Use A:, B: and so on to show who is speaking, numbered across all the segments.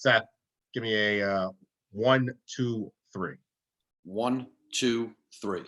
A: Seth, give me a 1, 2, 3.
B: 1, 2, 3.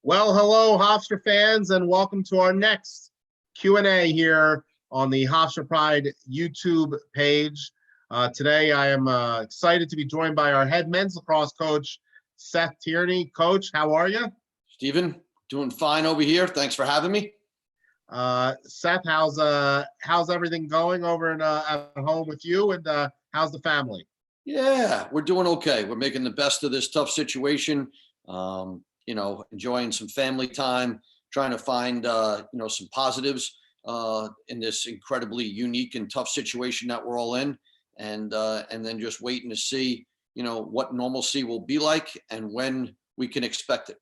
A: Well, hello, Hofstra fans, and welcome to our next Q&A here on the Hofstra Pride YouTube page. Today, I am excited to be joined by our head men's lacrosse coach, Seth Tierney. Coach, how are you?
B: Steven, doing fine over here. Thanks for having me.
A: Seth, how's everything going over at home with you, and how's the family?
B: Yeah, we're doing okay. We're making the best of this tough situation. Enjoying some family time, trying to find, some positives in this incredibly unique and tough situation that we're all in. And then just waiting to see, what normalcy will be like and when we can expect it.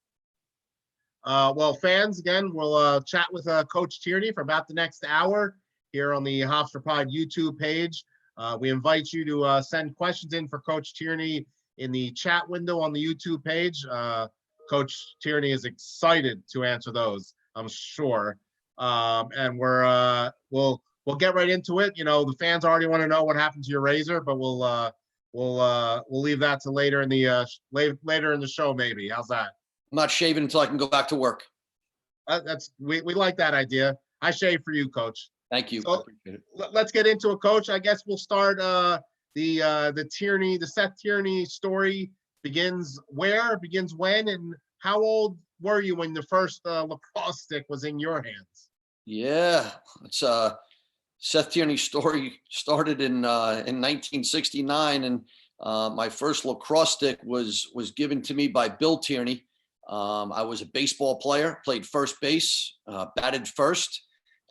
A: Well, fans, again, we'll chat with Coach Tierney for about the next hour here on the Hofstra Pride YouTube page. We invite you to send questions in for Coach Tierney in the chat window on the YouTube page. Coach Tierney is excited to answer those, I'm sure. And we'll get right into it. You know, the fans already want to know what happened to your razor, but we'll leave that to later in the later in the show, maybe. How's that?
B: I'm not shaving until I can go back to work.
A: We like that idea. I shave for you, Coach.
B: Thank you.
A: So, let's get into it, Coach. I guess we'll start the Tierney, the Seth Tierney story begins when, and how old were you when the first lacrosse stick was in your hands?
B: Yeah, it's Seth Tierney's story started in 1969, and my first lacrosse stick was given to me by Bill Tierney. I was a baseball player, played first base, batted first.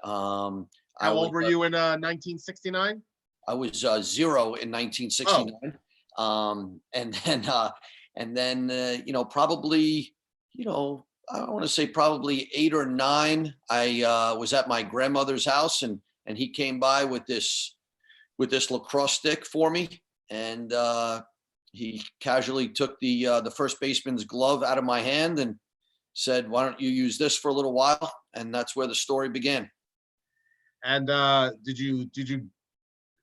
A: How old were you in 1969?
B: I was 0 in 1969.
A: Oh.
B: And then you know, probably, you know, I want to say probably 8 or 9. I was at my grandmother's house, and he came by with this lacrosse stick for me, and he casually took the first baseman's glove out of my hand and said, "Why don't you use this for a little while?" And that's where the story began.
A: And did you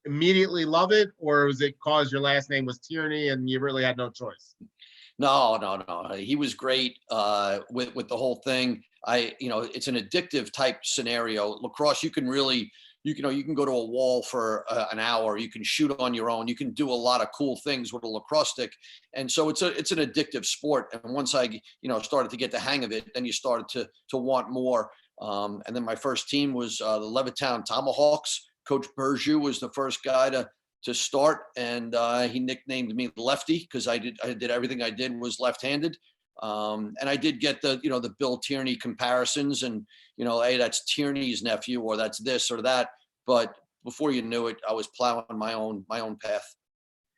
A: immediately love it, or was it cause your last name was Tierney and you really had no choice?
B: No. He was great with the whole thing. You know, it's an addictive type scenario. Lacrosse, you can really, you can go to a wall for an hour. You can shoot on your own. You can do a lot of cool things with a lacrosse stick. And so it's an addictive sport. And once I, started to get the hang of it, then you started to want more. And then my first team was the Levittown Tomahawks. Coach Bergeau was the first guy to start, and he nicknamed me Lefty because I did everything I did was left-handed. And I did get the Bill Tierney comparisons, and hey, that's Tierney's nephew, or that's this or that. But before you knew it, I was plowing my own path.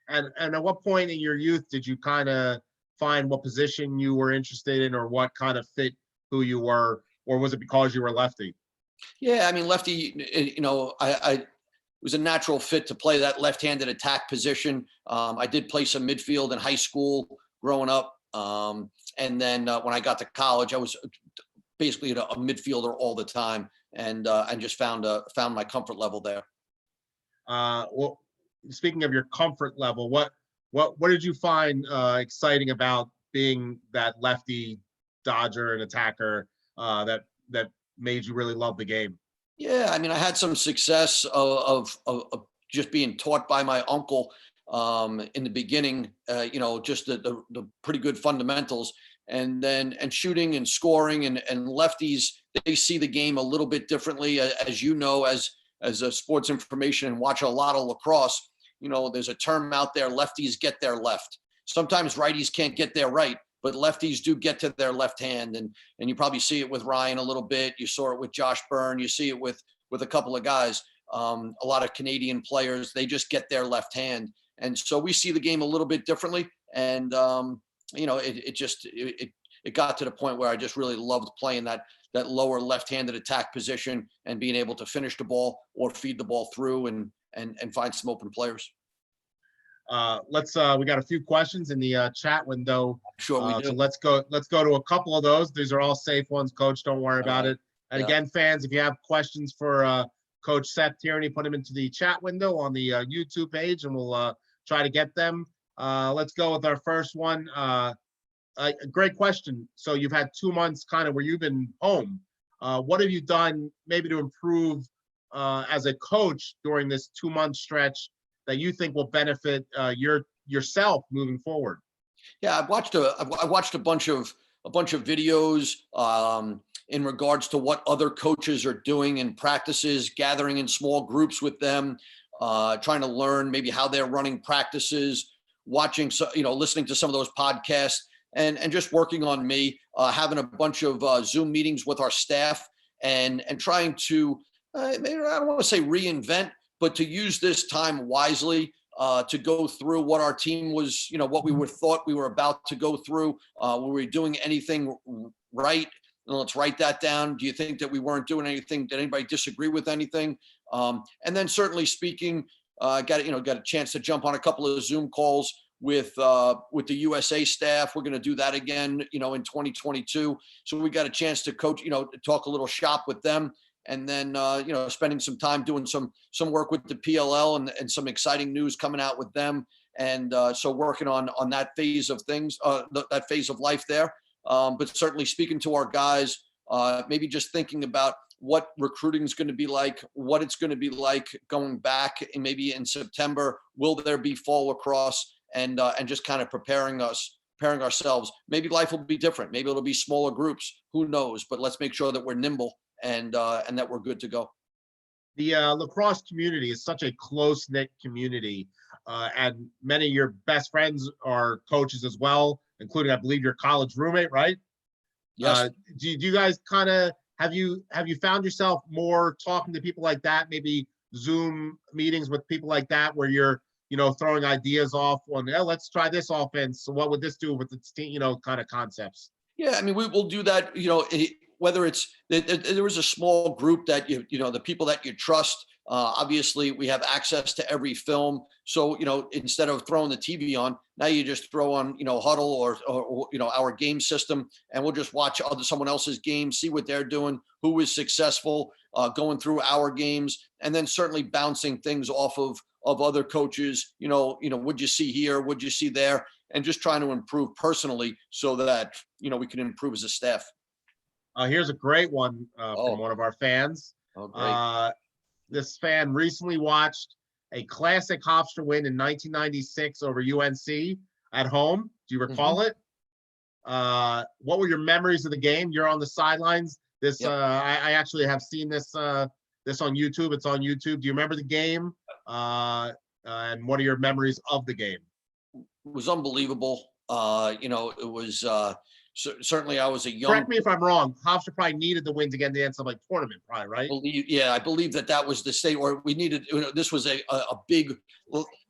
A: And at what point in your youth did you kind of find what position you were interested in, or what kind of fit who you were, or was it because you were lefty?
B: Yeah, I mean, lefty. I was a natural fit to play that left-handed attack position. I did play some midfield in high school growing up. And then when I got to college, I was basically a midfielder all the time, and just found my comfort level there.
A: Well, speaking of your comfort level, what did you find exciting about being that lefty dodger and attacker that made you really love the game?
B: Yeah, I mean, I had some success of just being taught by my uncle in the beginning, just the pretty good fundamentals, and shooting and scoring, and lefties, they see the game a little bit differently, as as a sports information and watch a lot of lacrosse. There's a term out there: lefties get their left. Sometimes righties can't get their right, but lefties do get to their left hand, and you probably see it with Ryan a little bit. You saw it with Josh Byrne. You see it with a couple of guys. A lot of Canadian players, they just get their left hand, and so we see the game a little bit differently. And it got to the point where I just really loved playing that lower left-handed attack position and being able to finish the ball or feed the ball through and find some open players.
A: We got a few questions in the chat window.
B: Sure, we do.
A: So let's go to a couple of those. These are all safe ones, Coach. Don't worry about it. And again, fans, if you have questions for Coach Seth Tierney, put them into the chat window on the YouTube page, and we'll try to get them. Let's go with our first one. A great question. So you've had 2 months kind of where you've been home. What have you done maybe to improve as a coach during this 2-month stretch that you think will benefit yourself moving forward?
B: Yeah, I watched a bunch of videos in regards to what other coaches are doing in practices, gathering in small groups with them, trying to learn maybe how they're running practices, watching, listening to some of those podcasts, and just working on me, having a bunch of Zoom meetings with our staff, and trying to, maybe I don't want to say reinvent, but to use this time wisely, to go through what our team was, what we thought we were about to go through. Were we doing anything right? Let's write that down. Do you think that we weren't doing anything? Did anybody disagree with anything? And then certainly speaking, got a chance to jump on a couple of Zoom calls with the USA staff. We're going to do that again, in 2022. So we got a chance to coach, talk a little shop with them. And then, spending some time doing some work with the PLL and some exciting news coming out with them. And so working on that phase of things, that phase of life there. But certainly speaking to our guys, maybe just thinking about what recruiting is going to be like, what it's going to be like going back and maybe in September. Will there be fall lacrosse? And just kind of preparing ourselves. Maybe life will be different. Maybe it'll be smaller groups. Who knows? But let's make sure that we're nimble and that we're good to go.
A: The lacrosse community is such a close-knit community, and many of your best friends are coaches as well, including, I believe, your college roommate, right?
B: Yes.
A: Do you guys kind of have you found yourself more talking to people like that? Maybe Zoom meetings with people like that, where you're throwing ideas off on, let's try this offense. So what would this do with its team? Kind of concepts.
B: Yeah, I mean, we will do that. Whether it's there is a small group that the people that you trust. Obviously, we have access to every film, so instead of throwing the TV on, now you just throw on Huddle or our game system, and we'll just watch someone else's game, see what they're doing, who is successful, going through our games, and then certainly bouncing things off of other coaches. What'd you see here? What'd you see there? And just trying to improve personally so that we can improve as a staff.
A: Here's a great one from one of our fans.
B: Oh, great.
A: This fan recently watched a classic Hofstra win in 1996 over UNC at home. Do you recall it? What were your memories of the game? You're on the sidelines. This
B: Yep.
A: I actually have seen this on YouTube. It's on YouTube. Do you remember the game? And what are your memories of the game?
B: It was unbelievable. It was certainly I was a young.
A: Correct me if I'm wrong. Hofstra probably needed the win to get in the NCAA tournament, probably, right?
B: I believe that was the state where we needed. This was a big.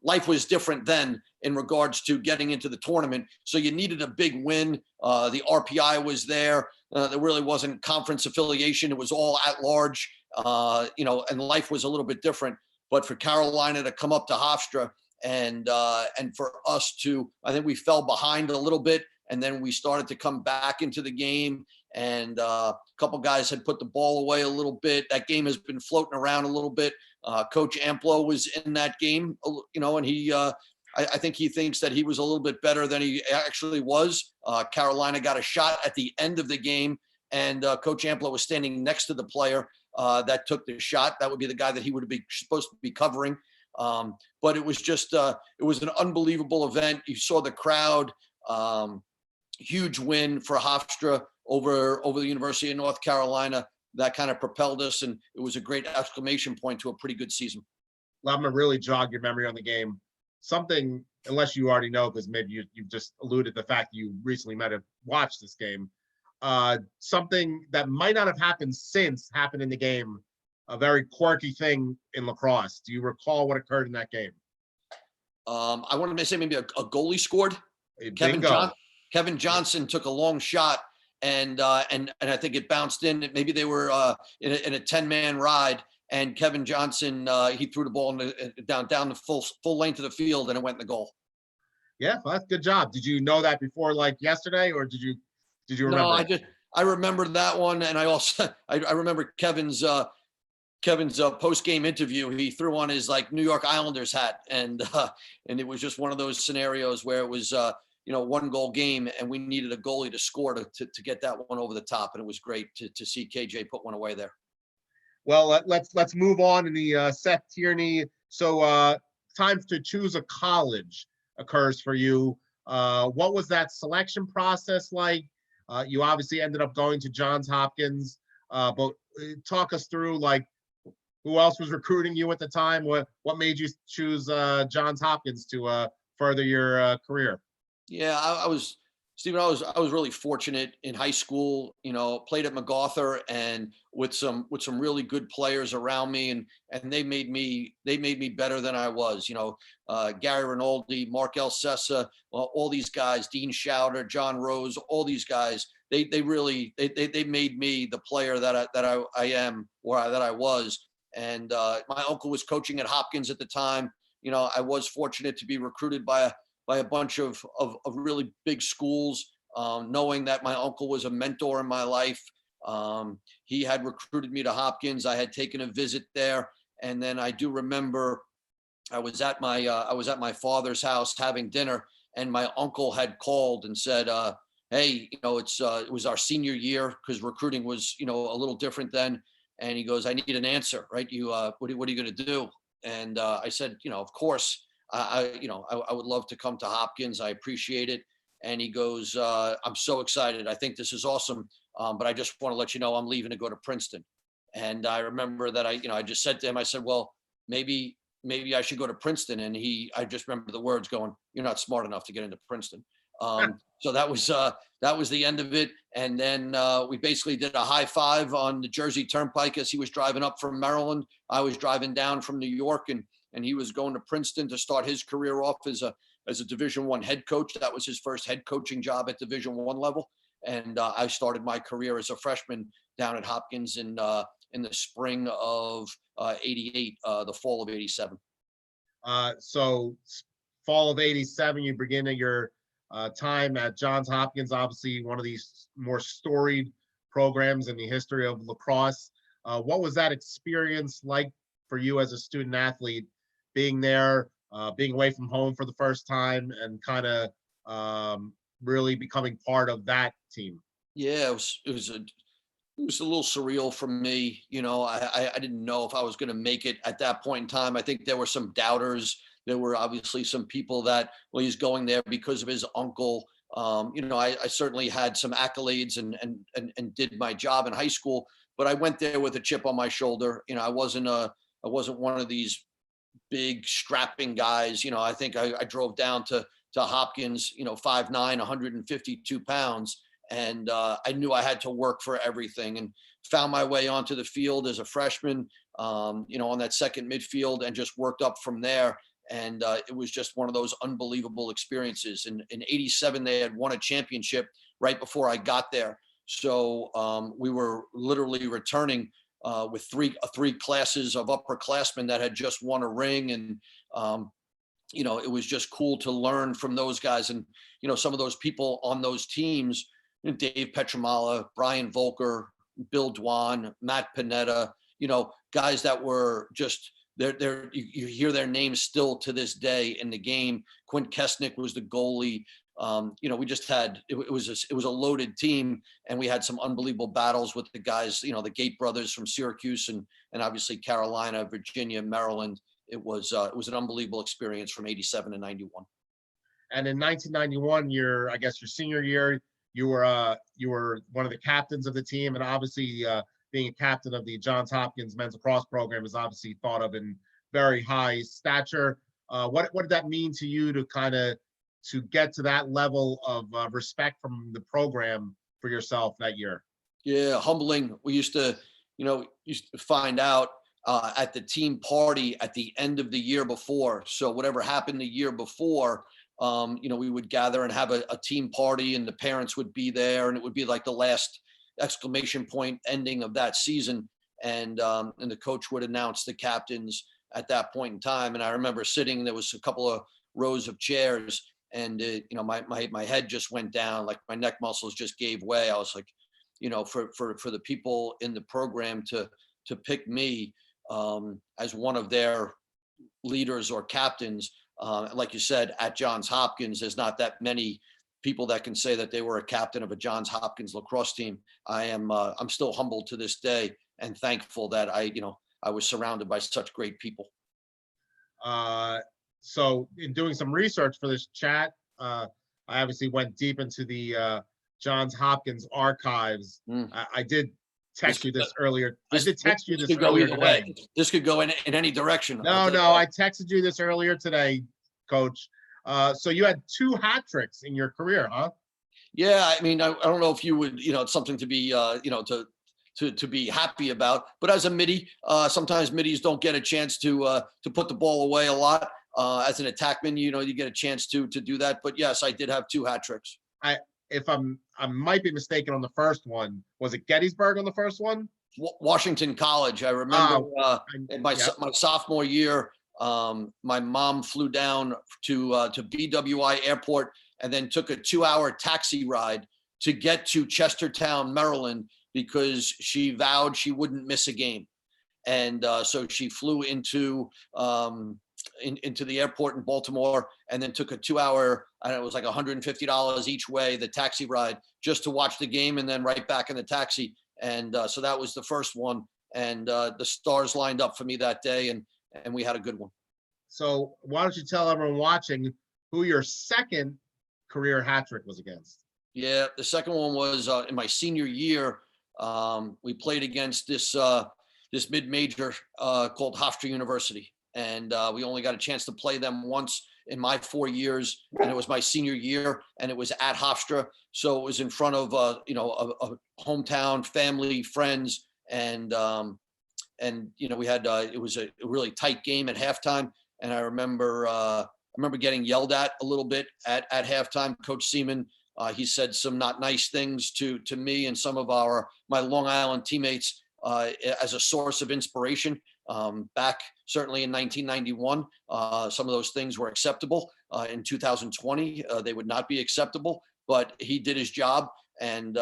B: Life was different then in regards to getting into the tournament. So you needed a big win. The RPI was there. There really wasn't conference affiliation. It was all at large. And life was a little bit different. But for Carolina to come up to Hofstra and for us to, I think we fell behind a little bit. And then we started to come back into the game, and a couple guys had put the ball away a little bit. That game has been floating around a little bit. Coach Amplo was in that game, and he, I think he thinks that he was a little bit better than he actually was. Carolina got a shot at the end of the game, and Coach Amplo was standing next to the player that took the shot. That would be the guy that he would be supposed to be covering. But it was just, it was an unbelievable event. You saw the crowd. Huge win for Hofstra over the University of North Carolina. That kind of propelled us, and it was a great exclamation point to a pretty good season.
A: Well, I'm gonna really jog your memory on the game. Something, unless you already know, because maybe you've just alluded to the fact that you recently might have watched this game. Something that might not have happened since happened in the game. A very quirky thing in lacrosse. Do you recall what occurred in that game?
B: I want to say maybe a goalie scored. Kevin Johnson took a long shot, and I think it bounced in. Maybe they were in a 10-man ride, and Kevin Johnson he threw the ball down the full length of the field, and it went in the goal.
A: Yeah, well, that's good job. Did you know that before, like yesterday, or did you remember?
B: No, I remember that one, and I also I remember Kevin's post-game interview. He threw on his New York Islanders hat, and it was just one of those scenarios where it was 1-goal game, and we needed a goalie to score to get that one over the top, and it was great to see KJ put one away there.
A: Well, let's move on in the Seth Tierney. So time to choose a college occurs for you. What was that selection process like? You obviously ended up going to Johns Hopkins, but talk us through who else was recruiting you at the time? What made you choose Johns Hopkins to further your career?
B: Yeah, I was really fortunate in high school. Played at MacArthur and with some really good players around me, and they made me better than I was. Gary Rinaldi, Mark Elsessa, all these guys, Dean Schauder, John Rose, all these guys. They really made me the player that I am, or that I was. And my uncle was coaching at Hopkins at the time. I was fortunate to be recruited by by a bunch of really big schools, knowing that my uncle was a mentor in my life. He had recruited me to Hopkins. I had taken a visit there. And then I do remember I was at my father's house having dinner, and my uncle had called and said, "Hey, it was our senior year because recruiting was, a little different then." And he goes, "I need an answer, right? What are you going to do?" And I said, "Of course, I would love to come to Hopkins. I appreciate it." And he goes, "I'm so excited. I think this is awesome, but I just want to let you know I'm leaving to go to Princeton." And I remember that I just said to him, I said, "Well, maybe I should go to Princeton." And I just remember the words going, "You're not smart enough to get into Princeton." So that was the end of it. And then we basically did a high five on the Jersey Turnpike as he was driving up from Maryland. I was driving down from New York, and he was going to Princeton to start his career off as a Division I head coach. That was his first head coaching job at Division I level. And I started my career as a freshman down at Hopkins in the spring of '88, the fall of '87.
A: So fall of '87, you begin your time at Johns Hopkins, obviously one of these more storied programs in the history of lacrosse. What was that experience like for you as a student athlete, being there, being away from home for the first time, and kind of really becoming part of that team?
B: Yeah, it was a little surreal for me. I didn't know if I was going to make it at that point in time. I think there were some doubters. There were obviously some people that, well, he's going there because of his uncle. I certainly had some accolades and did my job in high school, but I went there with a chip on my shoulder. I wasn't one of these big strapping guys. I think I drove down to Hopkins, 5'9", 152 pounds. And I knew I had to work for everything, and found my way onto the field as a freshman, on that second midfield, and just worked up from there. And it was just one of those unbelievable experiences. In '87, they had won a championship right before I got there. So we were literally returning with three classes of upperclassmen that had just won a ring. And it was just cool to learn from those guys. And some of those people on those teams, Dave Petramala, Brian Volker, Bill Dwan, Matt Panetta, guys that were just there. You hear their names still to this day in the game. Quint Kesnick was the goalie. We just had, it was a loaded team, and we had some unbelievable battles with the guys, the Gate brothers from Syracuse and obviously Carolina, Virginia, Maryland. It was an unbelievable experience from '87 to '91.
A: And in 1991, your senior year, you were one of the captains of the team, and obviously being a captain of the Johns Hopkins men's lacrosse program is obviously thought of in very high stature. What did that mean to you to get to that level of respect from the program for yourself that year?
B: Yeah, humbling. We used to find out at the team party at the end of the year before. So whatever happened the year before, we would gather and have a team party, and the parents would be there, and it would be like the last exclamation point ending of that season. And the coach would announce the captains at that point in time. And I remember sitting, there was a couple of rows of chairs, and my head just went down, like my neck muscles just gave way. I was like, for the people in the program to pick me as one of their leaders or captains. Like you said, at Johns Hopkins, there's not that many people that can say that they were a captain of a Johns Hopkins lacrosse team. I'm still humbled to this day and thankful that I was surrounded by such great people.
A: So in doing some research for this chat, I obviously went deep into the Johns Hopkins archives. I did text you this earlier. I did text you this earlier today.
B: This could go in any direction.
A: No, I texted you this earlier today, Coach. So you had 2 hat tricks in your career, huh?
B: Yeah, I mean, I don't know if you would, it's something to be, to be happy about. But as a midi, sometimes middies don't get a chance to put the ball away a lot. As an attackman, you get a chance to do that. But yes, I did have 2 hat tricks.
A: I might be mistaken on the first one. Was it Gettysburg on the first one?
B: Washington College. I remember my sophomore year. My mom flew down to BWI Airport and then took a 2-hour taxi ride to get to Chestertown, Maryland, because she vowed she wouldn't miss a game. And so she flew into the airport in Baltimore and then took a 2-hour, I don't know, it was like $150 each way, the taxi ride, just to watch the game and then right back in the taxi. And so that was the first one. And the stars lined up for me that day, and we had a good one.
A: So why don't you tell everyone watching who your second career hat trick was against?
B: Yeah, the second one was in my senior year. We played against this mid-major called Hofstra University, and we only got a chance to play them once in my 4 years, and it was my senior year, and it was at Hofstra, so it was in front of a hometown, family, friends, and we had it was a really tight game at halftime, and I remember getting yelled at a little bit at halftime. Coach Seaman, he said some not nice things to me and some of my Long Island teammates as a source of inspiration. Back certainly in 1991, some of those things were acceptable. In 2020, they would not be acceptable, but he did his job, and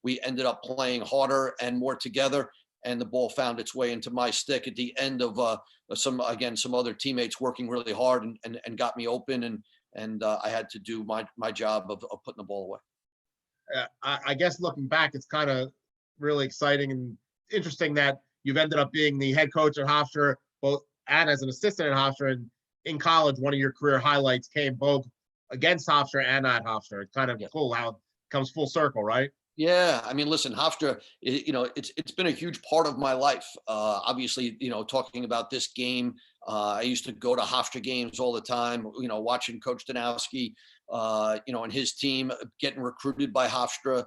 B: we ended up playing harder and more together, and the ball found its way into my stick at the end of some other teammates working really hard and got me open, and I had to do my job of putting the ball away.
A: I guess looking back, it's kind of really exciting and interesting that you've ended up being the head coach at Hofstra, both and as an assistant at Hofstra. And in college, one of your career highlights came both against Hofstra and at Hofstra. It's kind of cool how it comes full circle, right?
B: Yeah, I mean, listen, Hofstra, it's been a huge part of my life. Obviously, talking about this game, I used to go to Hofstra games all the time. Watching Coach Danowsky, and his team getting recruited by Hofstra,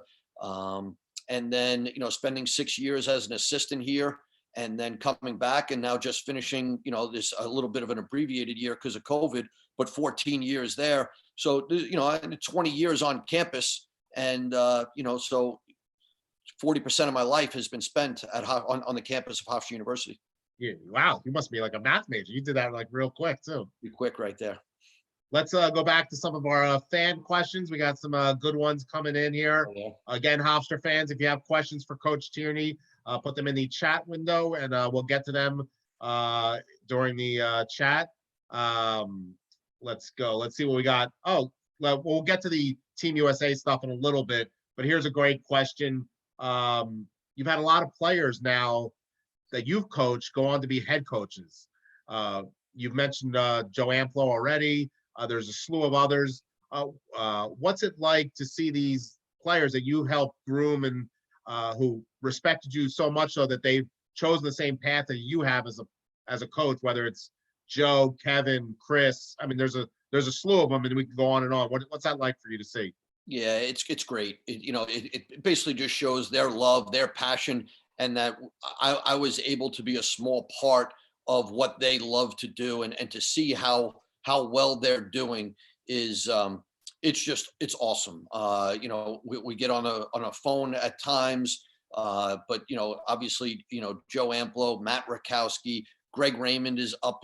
B: and then spending 6 years as an assistant here, and then coming back and now just finishing this a little bit of an abbreviated year because of COVID, but 14 years there. So 20 years on campus. And, so 40% of my life has been spent on the campus of Hofstra University.
A: Yeah, wow, you must be like a math major. You did that like real quick too.
B: Be quick right there.
A: Let's go back to some of our fan questions. We got some good ones coming in here.
B: Okay.
A: Again, Hofstra fans, if you have questions for Coach Tierney, put them in the chat window, and we'll get to them during the chat. Let's go. Let's see what we got. Oh, we'll get to the Team USA stuff in a little bit, but here's a great question. You've had a lot of players now that you've coached go on to be head coaches. You've mentioned Joe Amplo already. There's a slew of others. What's it like to see these players that you helped groom and who respected you so much so that they've chosen the same path that you have as a coach, whether it's Joe, Kevin, Chris? I mean, there's a slew of them, and we can go on and on. What's that like for you to see?
B: Yeah, it's great. It basically just shows their love, their passion, and that I was able to be a small part of what they love to do, and to see how well they're doing is it's awesome. We get on a phone at times, but obviously Joe Amplo, Matt Rakowski, Greg Raymond is up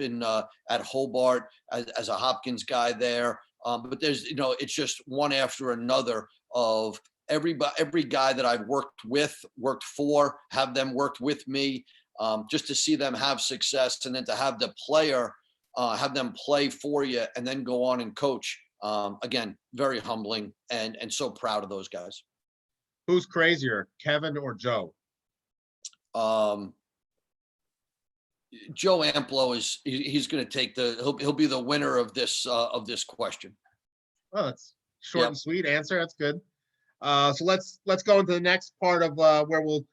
B: at Hobart as a Hopkins guy there. But there's, it's just one after another of every guy that I've worked for, have them worked with me, just to see them have success, and then to have the player, have them play for you and then go on and coach. Again, very humbling and so proud of those guys.
A: Who's crazier, Kevin or Joe?
B: Joe Amplo he's going to take he'll be the winner of this question.
A: Well, that's short and sweet answer. That's good. So let's go into the next part of where we'll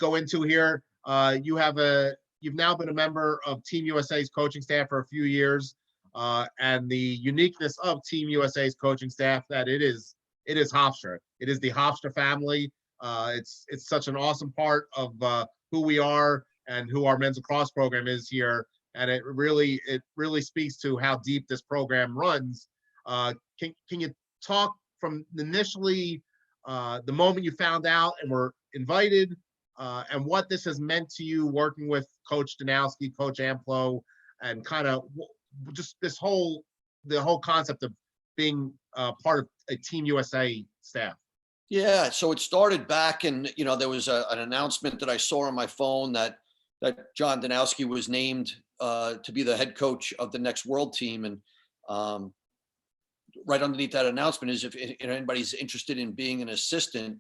A: go into here. You've now been a member of Team USA's coaching staff for a few years, and the uniqueness of Team USA's coaching staff that it is Hofstra. It is the Hofstra family. It's such an awesome part of who we are and who our men's lacrosse program is here, and it really speaks to how deep this program runs. Can you talk from initially the moment you found out and were invited, and what this has meant to you working with Coach Danowsky, Coach Amplo, and kind of just the whole concept of being part of a Team USA staff?
B: Yeah, so it started back, and there was an announcement that I saw on my phone that John Danowsky was named to be the head coach of the next world team, and right underneath that announcement is if anybody's interested in being an assistant,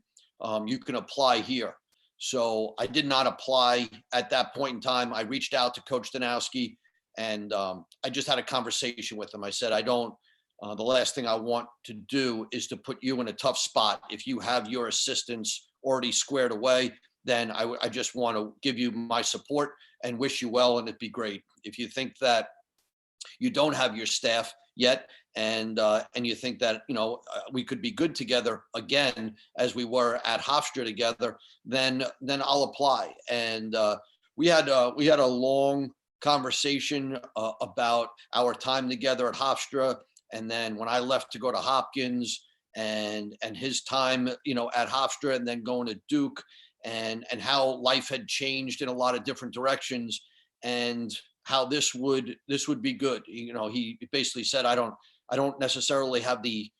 B: you can apply here. So I did not apply at that point in time. I reached out to Coach Danowsky, and I just had a conversation with him. I said, the last thing I want to do is to put you in a tough spot. If you have your assistants already squared away, then I just want to give you my support and wish you well, and it'd be great. If you think that you don't have your staff yet, and you think that we could be good together again as we were at Hofstra together, then I'll apply. And we had a long conversation about our time together at Hofstra, and then when I left to go to Hopkins, and his time at Hofstra, and then going to Duke, and how life had changed in a lot of different directions, and how this would be good. He basically said, I don't necessarily have the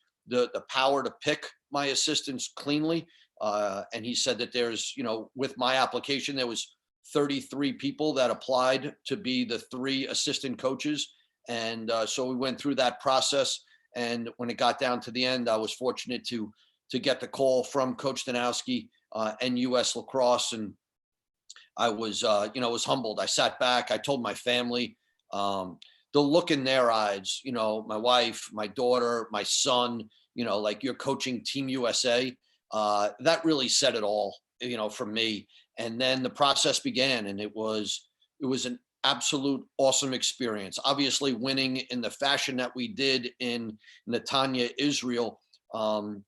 B: power to pick my assistants cleanly. And he said that there's, with my application, there was 33 people that applied to be the 3 assistant coaches. And so we went through that process. And when it got down to the end, I was fortunate to get the call from Coach Danowsky and US Lacrosse. And I was, was humbled. I sat back. I told my family, the look in their eyes, my wife, my daughter, my son, like, you're coaching Team USA. That really said it all, for me. And then the process began, and it was an absolute awesome experience. Obviously, winning in the fashion that we did in Netanya, Israel,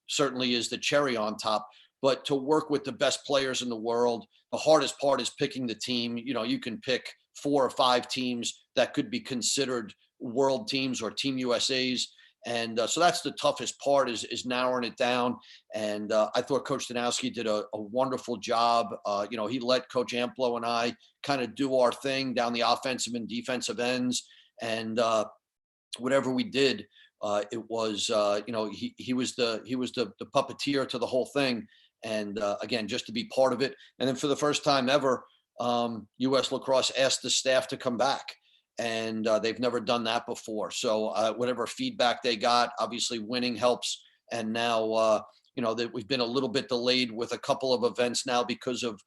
B: certainly is the cherry on top. But to work with the best players in the world, the hardest part is picking the team. You can pick 4 or 5 teams that could be considered world teams or Team USAs. And so that's the toughest part, is narrowing it down. And I thought Coach Danowsky did a wonderful job. He let Coach Amplo and I kind of do our thing down the offensive and defensive ends. And whatever we did, it was, he was the puppeteer to the whole thing. And again, just to be part of it. And then for the first time ever, US Lacrosse asked the staff to come back. And they've never done that before. So whatever feedback they got, obviously winning helps. And now, that we've been a little bit delayed with a couple of events now because of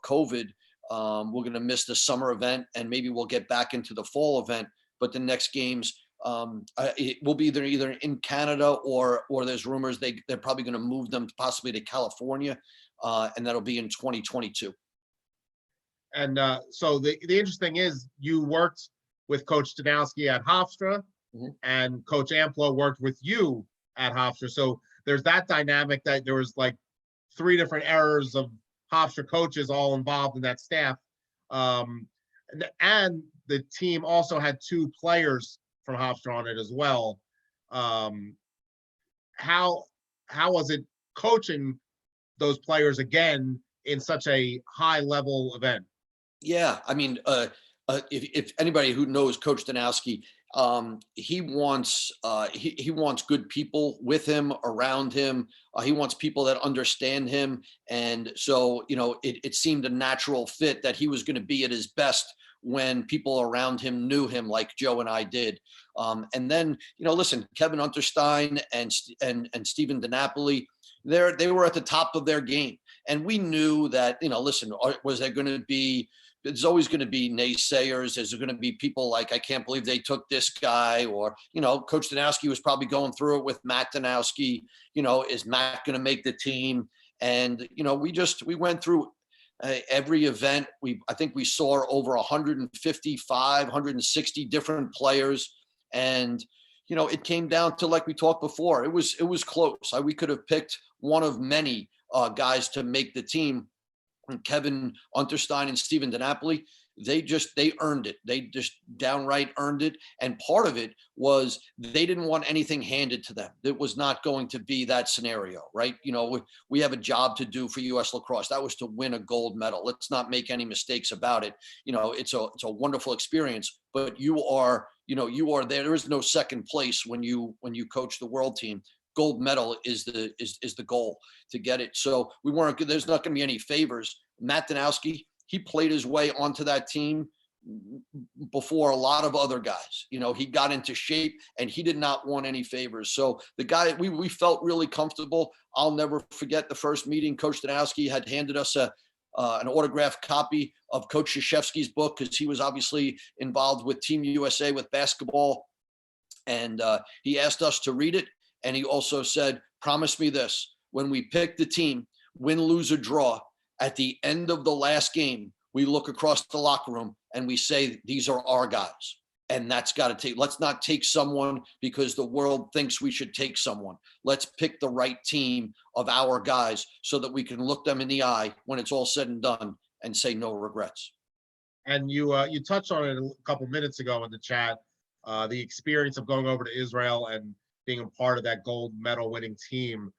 B: COVID. We're going to miss the summer event, and maybe we'll get back into the fall event. But the next games, it will be either in Canada or there's rumors they're probably going to move them possibly to California, and that'll be in 2022.
A: And so the interesting is, you worked with Coach Danowsky at Hofstra, and Coach Amplo worked with you at Hofstra. So there's that dynamic, that there was like 3 different eras of Hofstra coaches all involved in that staff. And the team also had 2 players from Hofstra on it as well. How was it coaching those players again in such a high level event?
B: Yeah, I mean, if anybody who knows Coach Danowsky, he wants good people with him, around him. He wants people that understand him. And so, it seemed a natural fit that he was going to be at his best when people around him knew him, like Joe and I did. And then, listen, Kevin Unterstein and Stephen DiNapoli, they were at the top of their game. And we knew that, listen, was there going to be, there's always going to be naysayers. There's going to be people like, I can't believe they took this guy, or, Coach Danowsky was probably going through it with Matt Danowsky. Is Matt going to make the team? And, we went through every event. I think we saw over 155, 160 different players. And, it came down to, like we talked before, it was close. We could have picked one of many guys to make the team. Kevin Unterstein and Stephen DiNapoli, they earned it. They just downright earned it. And part of it was they didn't want anything handed to them. It was not going to be that scenario, right? We have a job to do for U.S. lacrosse. That was to win a gold medal. Let's not make any mistakes about it. It's a wonderful experience, but you are there. There is no second place when you coach the world team. Gold medal is the goal to get it. So there's not going to be any favors. Matt Danowsky, he played his way onto that team before a lot of other guys. He got into shape and he did not want any favors. So the guy, we felt really comfortable. I'll never forget the first meeting. Coach Danowsky had handed us an autographed copy of Coach Krzyzewski's book, because he was obviously involved with Team USA with basketball. And he asked us to read it. And he also said, promise me this: when we pick the team, win, lose, or draw, at the end of the last game, we look across the locker room and we say, these are our guys. And that's got to let's not take someone because the world thinks we should take someone. Let's pick the right team of our guys so that we can look them in the eye when it's all said and done and say no regrets. And
A: you touched on it a couple minutes ago in the chat, the experience of going over to Israel and being a part of that gold medal winning team.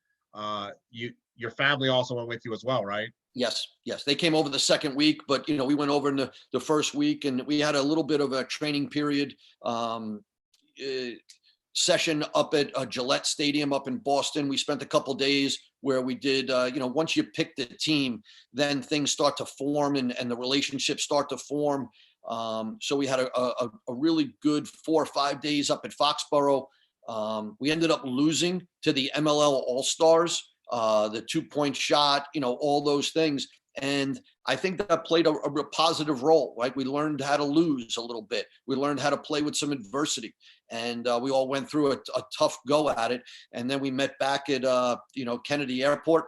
A: Your family also went with you as well, right?
B: Yes. They came over the second week, but we went over in the first week, and we had a little bit of a training period session up at Gillette Stadium up in Boston. We spent a couple days where we did, once you pick the team, then things start to form and the relationships start to form. So we had a really good 4 or 5 days up at Foxborough. We ended up losing to the MLL All-Stars, the 2-point shot, all those things. And I think that played a positive role, right? We learned how to lose a little bit. We learned how to play with some adversity. And we all went through a tough go at it. And then we met back at, Kennedy Airport.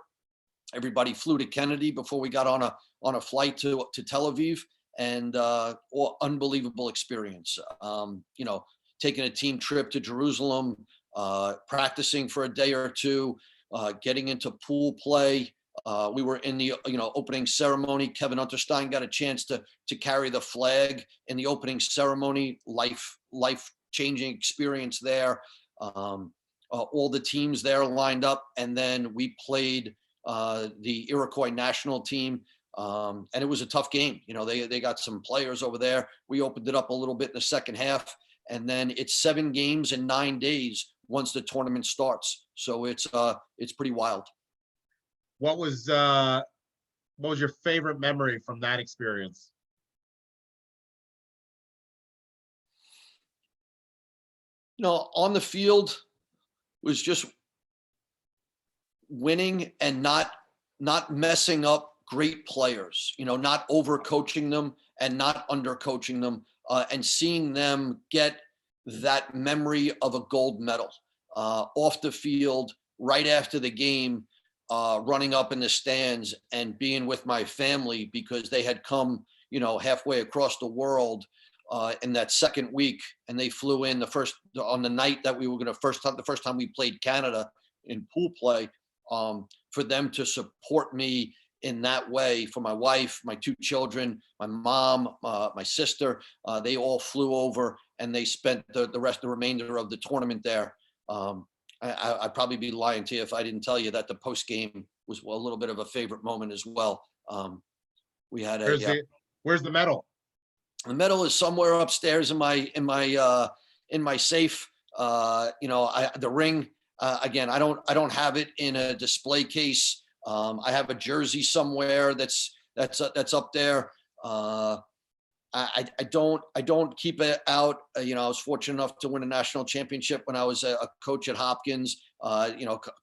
B: Everybody flew to Kennedy before we got on a flight to Tel Aviv. And unbelievable experience. Taking a team trip to Jerusalem, practicing for a day or two, getting into pool play. We were in the opening ceremony. Kevin Unterstein got a chance to carry the flag in the opening ceremony. Life-changing experience there. All the teams there lined up, and then we played the Iroquois national team. And it was a tough game. They got some players over there. We opened it up a little bit in the second half, and then it's 7 games in 9 days once the tournament starts. So it's pretty wild.
A: What was your favorite memory from that experience?
B: On the field was just winning and not messing up great players, not overcoaching them and not undercoaching them, and seeing them get that memory of a gold medal off the field right after the game, running up in the stands and being with my family because they had come, halfway across the world in that second week, and they flew in on the night that we were going to the first time we played Canada in pool play, for them to support me in that way, for my wife, my 2 children, my mom, my sister, they all flew over and they spent the remainder of the tournament there. I'd probably be lying to you if I didn't tell you that the post game was a little bit of a favorite moment as well. We had
A: where's the medal?
B: The medal is somewhere upstairs in my safe. The ring, again, I don't have it in a display case. I have a jersey somewhere that's up there. I don't keep it out. I was fortunate enough to win a national championship when I was a coach at Hopkins.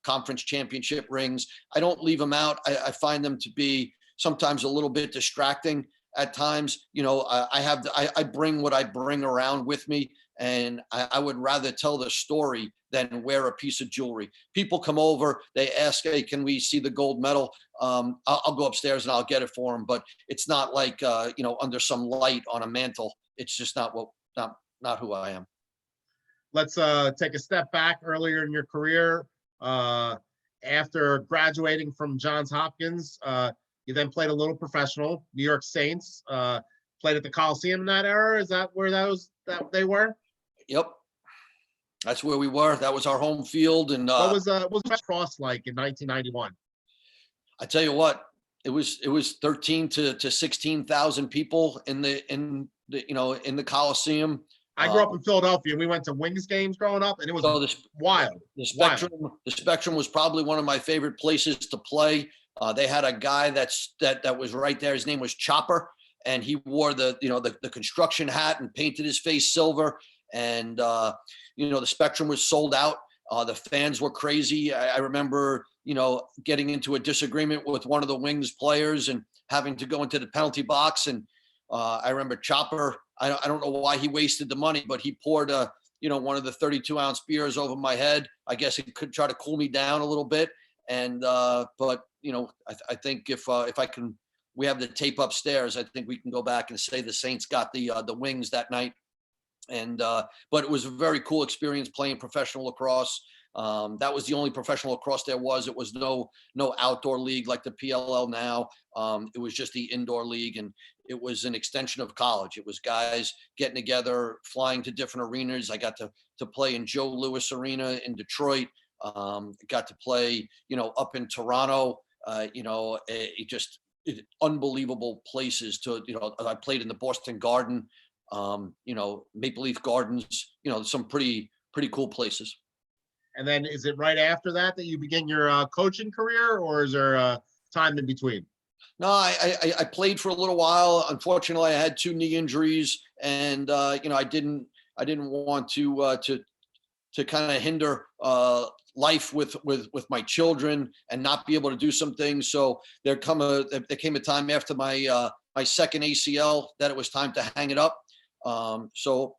B: Conference championship rings. I don't leave them out. I find them to be sometimes a little bit distracting at times. I bring what I bring around with me, and I would rather tell the story than wear a piece of jewelry. People come over, they ask, hey, can we see the gold medal? I'll go upstairs and I'll get it for them, but it's not like, under some light on a mantle. It's just not who I am.
A: Let's take a step back earlier in your career. After graduating from Johns Hopkins, you then played a little professional, New York Saints, played at the Coliseum in that era. Is that where that they were?
B: Yep. That's where we were. That was our home field. And
A: What was Lacrosse like in 1991?
B: I tell you what, it was 13 to 16,000 people in the Coliseum.
A: I grew up in Philadelphia, and we went to Wings games growing up, and it was wild.
B: The Spectrum was probably one of my favorite places to play. They had a guy that was right there. His name was Chopper, and he wore the construction hat and painted his face silver. And the Spectrum was sold out. The fans were crazy. I remember, getting into a disagreement with one of the Wings players and having to go into the penalty box. And I remember Chopper. I don't know why he wasted the money, but he poured one of the 32-ounce beers over my head. I guess he could try to cool me down a little bit. And but I think if we have the tape upstairs, I think we can go back and say the Saints got the Wings that night. And but it was a very cool experience playing professional lacrosse. That was the only professional lacrosse there was. It was no outdoor league like the PLL now. It was just the indoor league, and it was an extension of college. It was guys getting together, flying to different arenas. I got to play in Joe Louis Arena in Detroit. Got to play, up in Toronto. Unbelievable places to. I played in the Boston Garden. Maple Leaf Gardens. Some pretty cool places.
A: And then is it right after that you begin your coaching career, or is there time in between?
B: No, I played for a little while. Unfortunately, I had 2 knee injuries, and I didn't want to kind of hinder life with my children and not be able to do some things. So there came a time after my second ACL that it was time to hang it up. So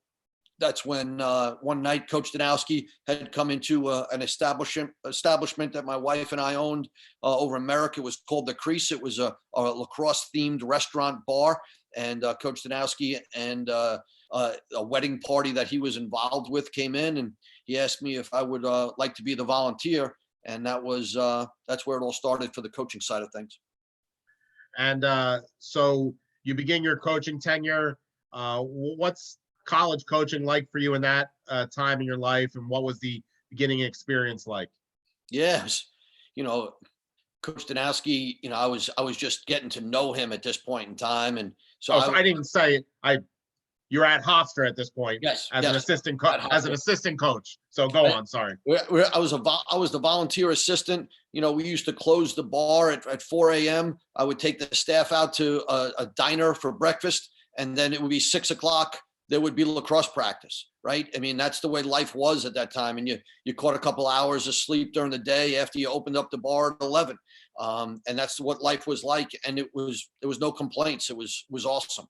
B: that's when one night Coach Danowsky had come into an establishment that my wife and I owned over in America. It was called The Crease. It was a lacrosse themed restaurant bar, and Coach Danowsky and a wedding party that he was involved with came in, and he asked me if I would like to be the volunteer. And that's where it all started for the coaching side of things.
A: And so you begin your coaching tenure. What's college coaching like for you in that time in your life, and what was the beginning experience like?
B: Yes, Coach Danowsky, I was just getting to know him at this point in time, and so
A: I didn't say it. You're at Hofstra at this point.
B: Yes,
A: an assistant coach. So go on. Sorry.
B: I was the volunteer assistant. We used to close the bar at 4 a.m. I would take the staff out to a diner for breakfast, and then it would be 6 o'clock. There would be lacrosse practice, right? I mean, that's the way life was at that time. And you caught a couple hours of sleep during the day after you opened up the bar at 11. And that's what life was like. And there was no complaints. It was awesome.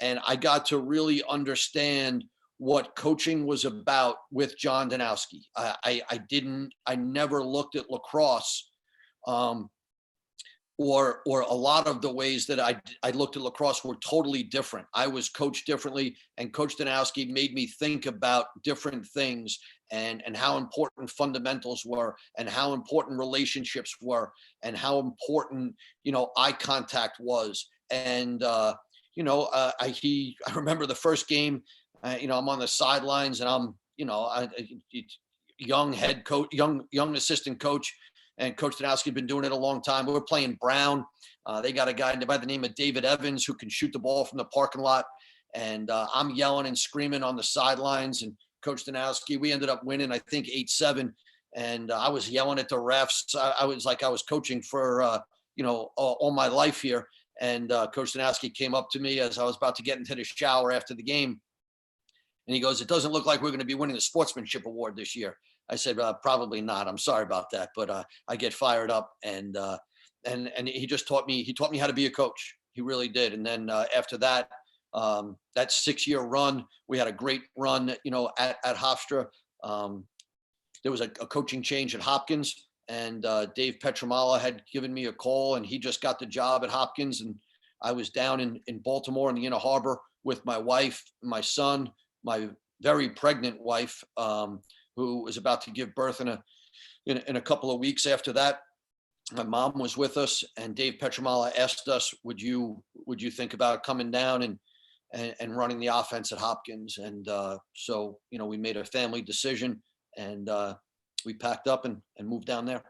B: And I got to really understand what coaching was about with John Danowsky. I never looked at lacrosse or a lot of the ways that I looked at lacrosse were totally different. I was coached differently, and Coach Danowsky made me think about different things and how important fundamentals were, and how important relationships were, and how important, eye contact was. And, I remember the first game, I'm on the sidelines, and I'm, young head coach, young assistant coach. And Coach Danowsky had been doing it a long time. We were playing Brown. They got a guy by the name of David Evans who can shoot the ball from the parking lot. And I'm yelling and screaming on the sidelines. And Coach Danowsky, we ended up winning, I think, 8-7. And I was yelling at the refs. I was like I was coaching for, all my life here. And Coach Danowsky came up to me as I was about to get into the shower after the game. And he goes, "It doesn't look like we're going to be winning the sportsmanship award this year." I said, "Probably not. I'm sorry about that." But I get fired up, and he just taught me how to be a coach. He really did. And then after that, that 6-year run, we had a great run, at Hofstra. There was a coaching change at Hopkins, and Dave Petramala had given me a call, and he just got the job at Hopkins. And I was down in Baltimore in the Inner Harbor with my wife, my son, my very pregnant wife, who was about to give birth in a couple of weeks after that. my mom was with us, and Dave Petramala asked us, would you think about coming down and running the offense at Hopkins? And so, we made a family decision, and we packed up and moved down there.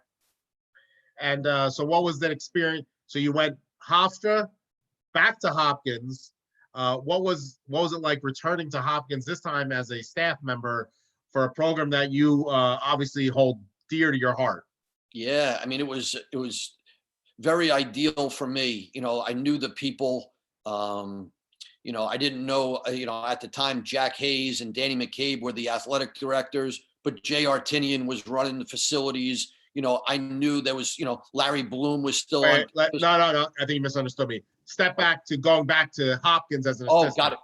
A: And so what was that experience? So you went Hofstra, back to Hopkins. What was it like returning to Hopkins this time as a staff member for a program that you obviously hold dear to your heart?
B: Yeah, I mean, it was very ideal for me. I knew the people. I didn't know, at the time, Jack Hayes and Danny McCabe were the athletic directors, but J.R. Tinian was running the facilities. I knew there was, Larry Bloom was still on.
A: No. I think you misunderstood me. Step back to going back to Hopkins as an assistant.
B: Oh, got it.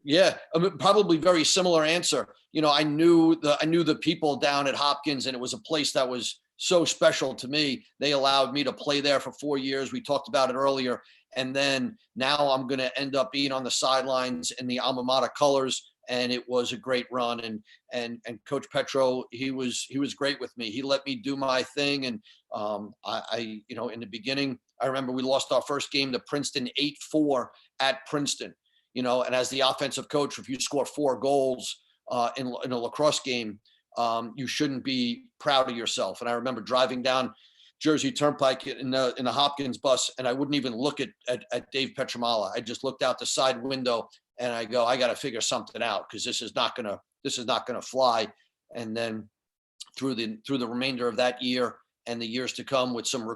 A: Yeah.
B: I mean, probably very similar answer. I knew the people down at Hopkins, and it was a place that was so special to me. They allowed me to play there for 4 years. We talked about it earlier. And then now I'm going to end up being on the sidelines in the alma mater colors. And it was a great run. And Coach Petro, he was great with me. He let me do my thing. And I in the beginning, I remember we lost our first game to Princeton 8-4 at Princeton. And as the offensive coach, if you score 4 goals in a lacrosse game, you shouldn't be proud of yourself. And I remember driving down Jersey Turnpike in the Hopkins bus, and I wouldn't even look at Dave Petramala. I just looked out the side window, and I go, I got to figure something out, because this is not gonna fly. And then through the remainder of that year and the years to come, with some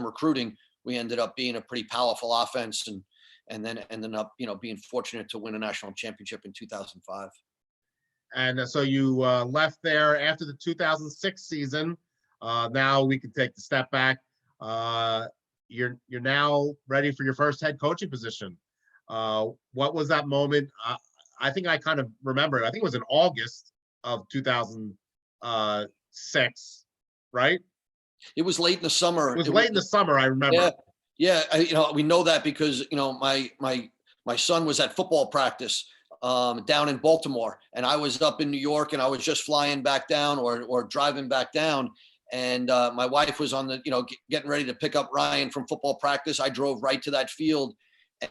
B: recruiting, we ended up being a pretty powerful offense, and then ended up being fortunate to win a national championship in 2005.
A: And so you left there after the 2006 season. Now we can take the step back. You're now ready for your first head coaching position. What was that moment? I think I kind of remember it. I think it was in August of 2006, right?
B: It was late in the summer.
A: It was late in the summer, I remember.
B: Yeah. We know that because my son was at football practice down in Baltimore, and I was up in New York, and I was just flying back down or driving back down. And my wife was on the, getting ready to pick up Ryan from football practice. I drove right to that field,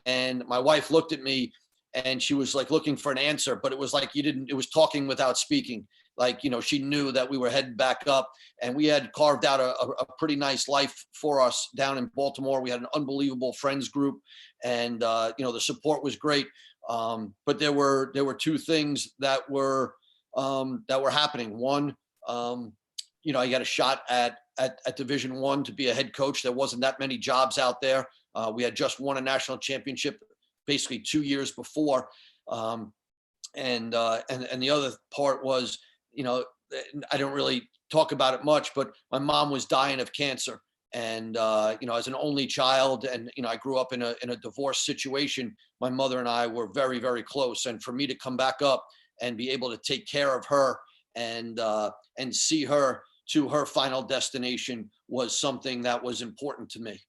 B: and my wife looked at me, and she was like looking for an answer, but it was like it was talking without speaking. Like, she knew that we were heading back up, and we had carved out a pretty nice life for us down in Baltimore. We had an unbelievable friends group, and, the support was great. But there were 2 things that were happening. One, I got a shot at Division I to be a head coach. There wasn't that many jobs out there. We had just won a national championship basically 2 years before. And the other part was, I don't really talk about it much, but my mom was dying of cancer. And, as an only child, and, I grew up in a divorce situation, my mother and I were very, very close. And for me to come back up and be able to take care of her and see her to her final destination was something that was important to me.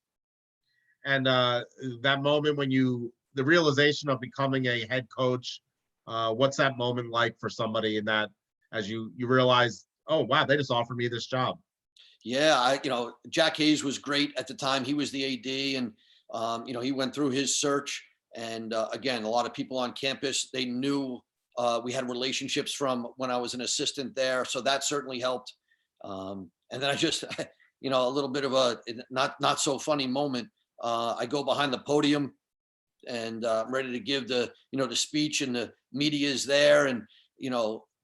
A: And that moment when the realization of becoming a head coach, what's that moment like for somebody in that, as you realize, oh, wow, they just offered me this job?
B: Yeah, Jack Hayes was great at the time. He was the AD, and, he went through his search. And again, a lot of people on campus, they knew we had relationships from when I was an assistant there. So that certainly helped. And then I just, a little bit of a not so funny moment. I go behind the podium, and I'm ready to give the speech, and the media is there, and,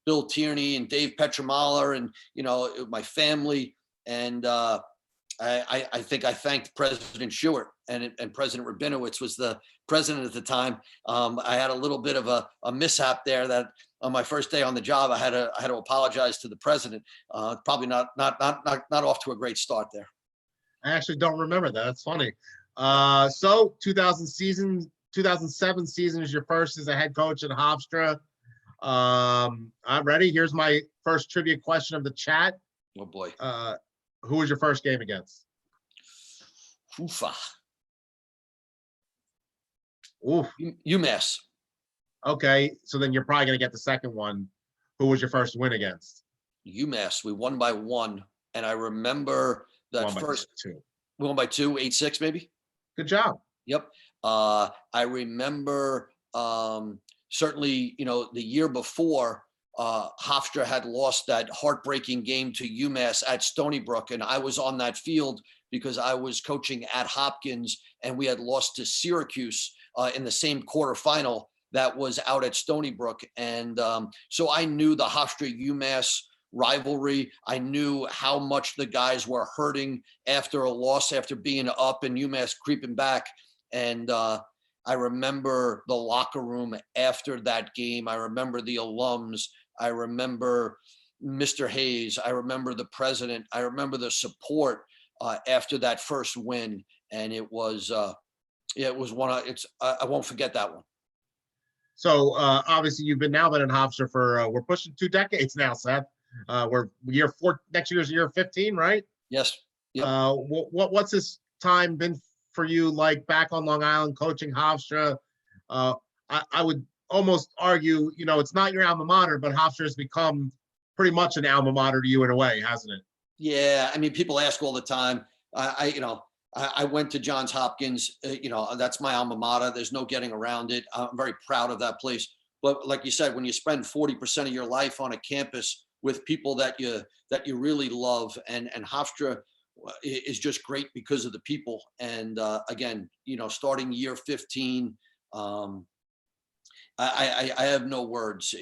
B: Bill Tierney and Dave Petramala and, my family. And I think I thanked President Stewart, and President Rabinowitz was the president at the time. I had a little bit of a mishap there, that on my first day on the job, I had to apologize to the president. Probably not off to a great start there.
A: I actually don't remember that. That's funny. So 2007 season is your first as a head coach at Hofstra. I'm ready. Here's my first trivia question of the chat.
B: Oh boy.
A: Who was your first game against?
B: Oofa.
A: Oof.
B: UMass.
A: Okay, so then you're probably going to get the second one. Who was your first win against?
B: UMass. We won by 1. And I remember that
A: Won by
B: first,
A: two.
B: we won by 2, 8-6 maybe.
A: Good job.
B: Yep. I remember certainly, the year before, Hofstra had lost that heartbreaking game to UMass at Stony Brook, and I was on that field because I was coaching at Hopkins, and we had lost to Syracuse in the same quarterfinal that was out at Stony Brook. And so I knew the Hofstra UMass rivalry. I knew how much the guys were hurting after a loss, after being up and UMass creeping back. And I remember the locker room after that game. I remember the alums. I remember Mr. Hayes. I remember the president. I remember the support after that first win. And it was I won't forget that one.
A: So obviously you've been in Hofstra for we're pushing 2 decades now, Seth. We're year 4, next year's year 15, right?
B: Yes. Yep.
A: What's this time been for you like back on Long Island coaching Hofstra? I would almost argue, it's not your alma mater, but Hofstra has become pretty much an alma mater to you in a way, hasn't it?
B: Yeah, I mean, people ask all the time. I went to Johns Hopkins. That's my alma mater. There's no getting around it. I'm very proud of that place. But like you said, when you spend 40% of your life on a campus with people that you really love, and Hofstra is just great because of the people. And again, starting year 15, I have no words.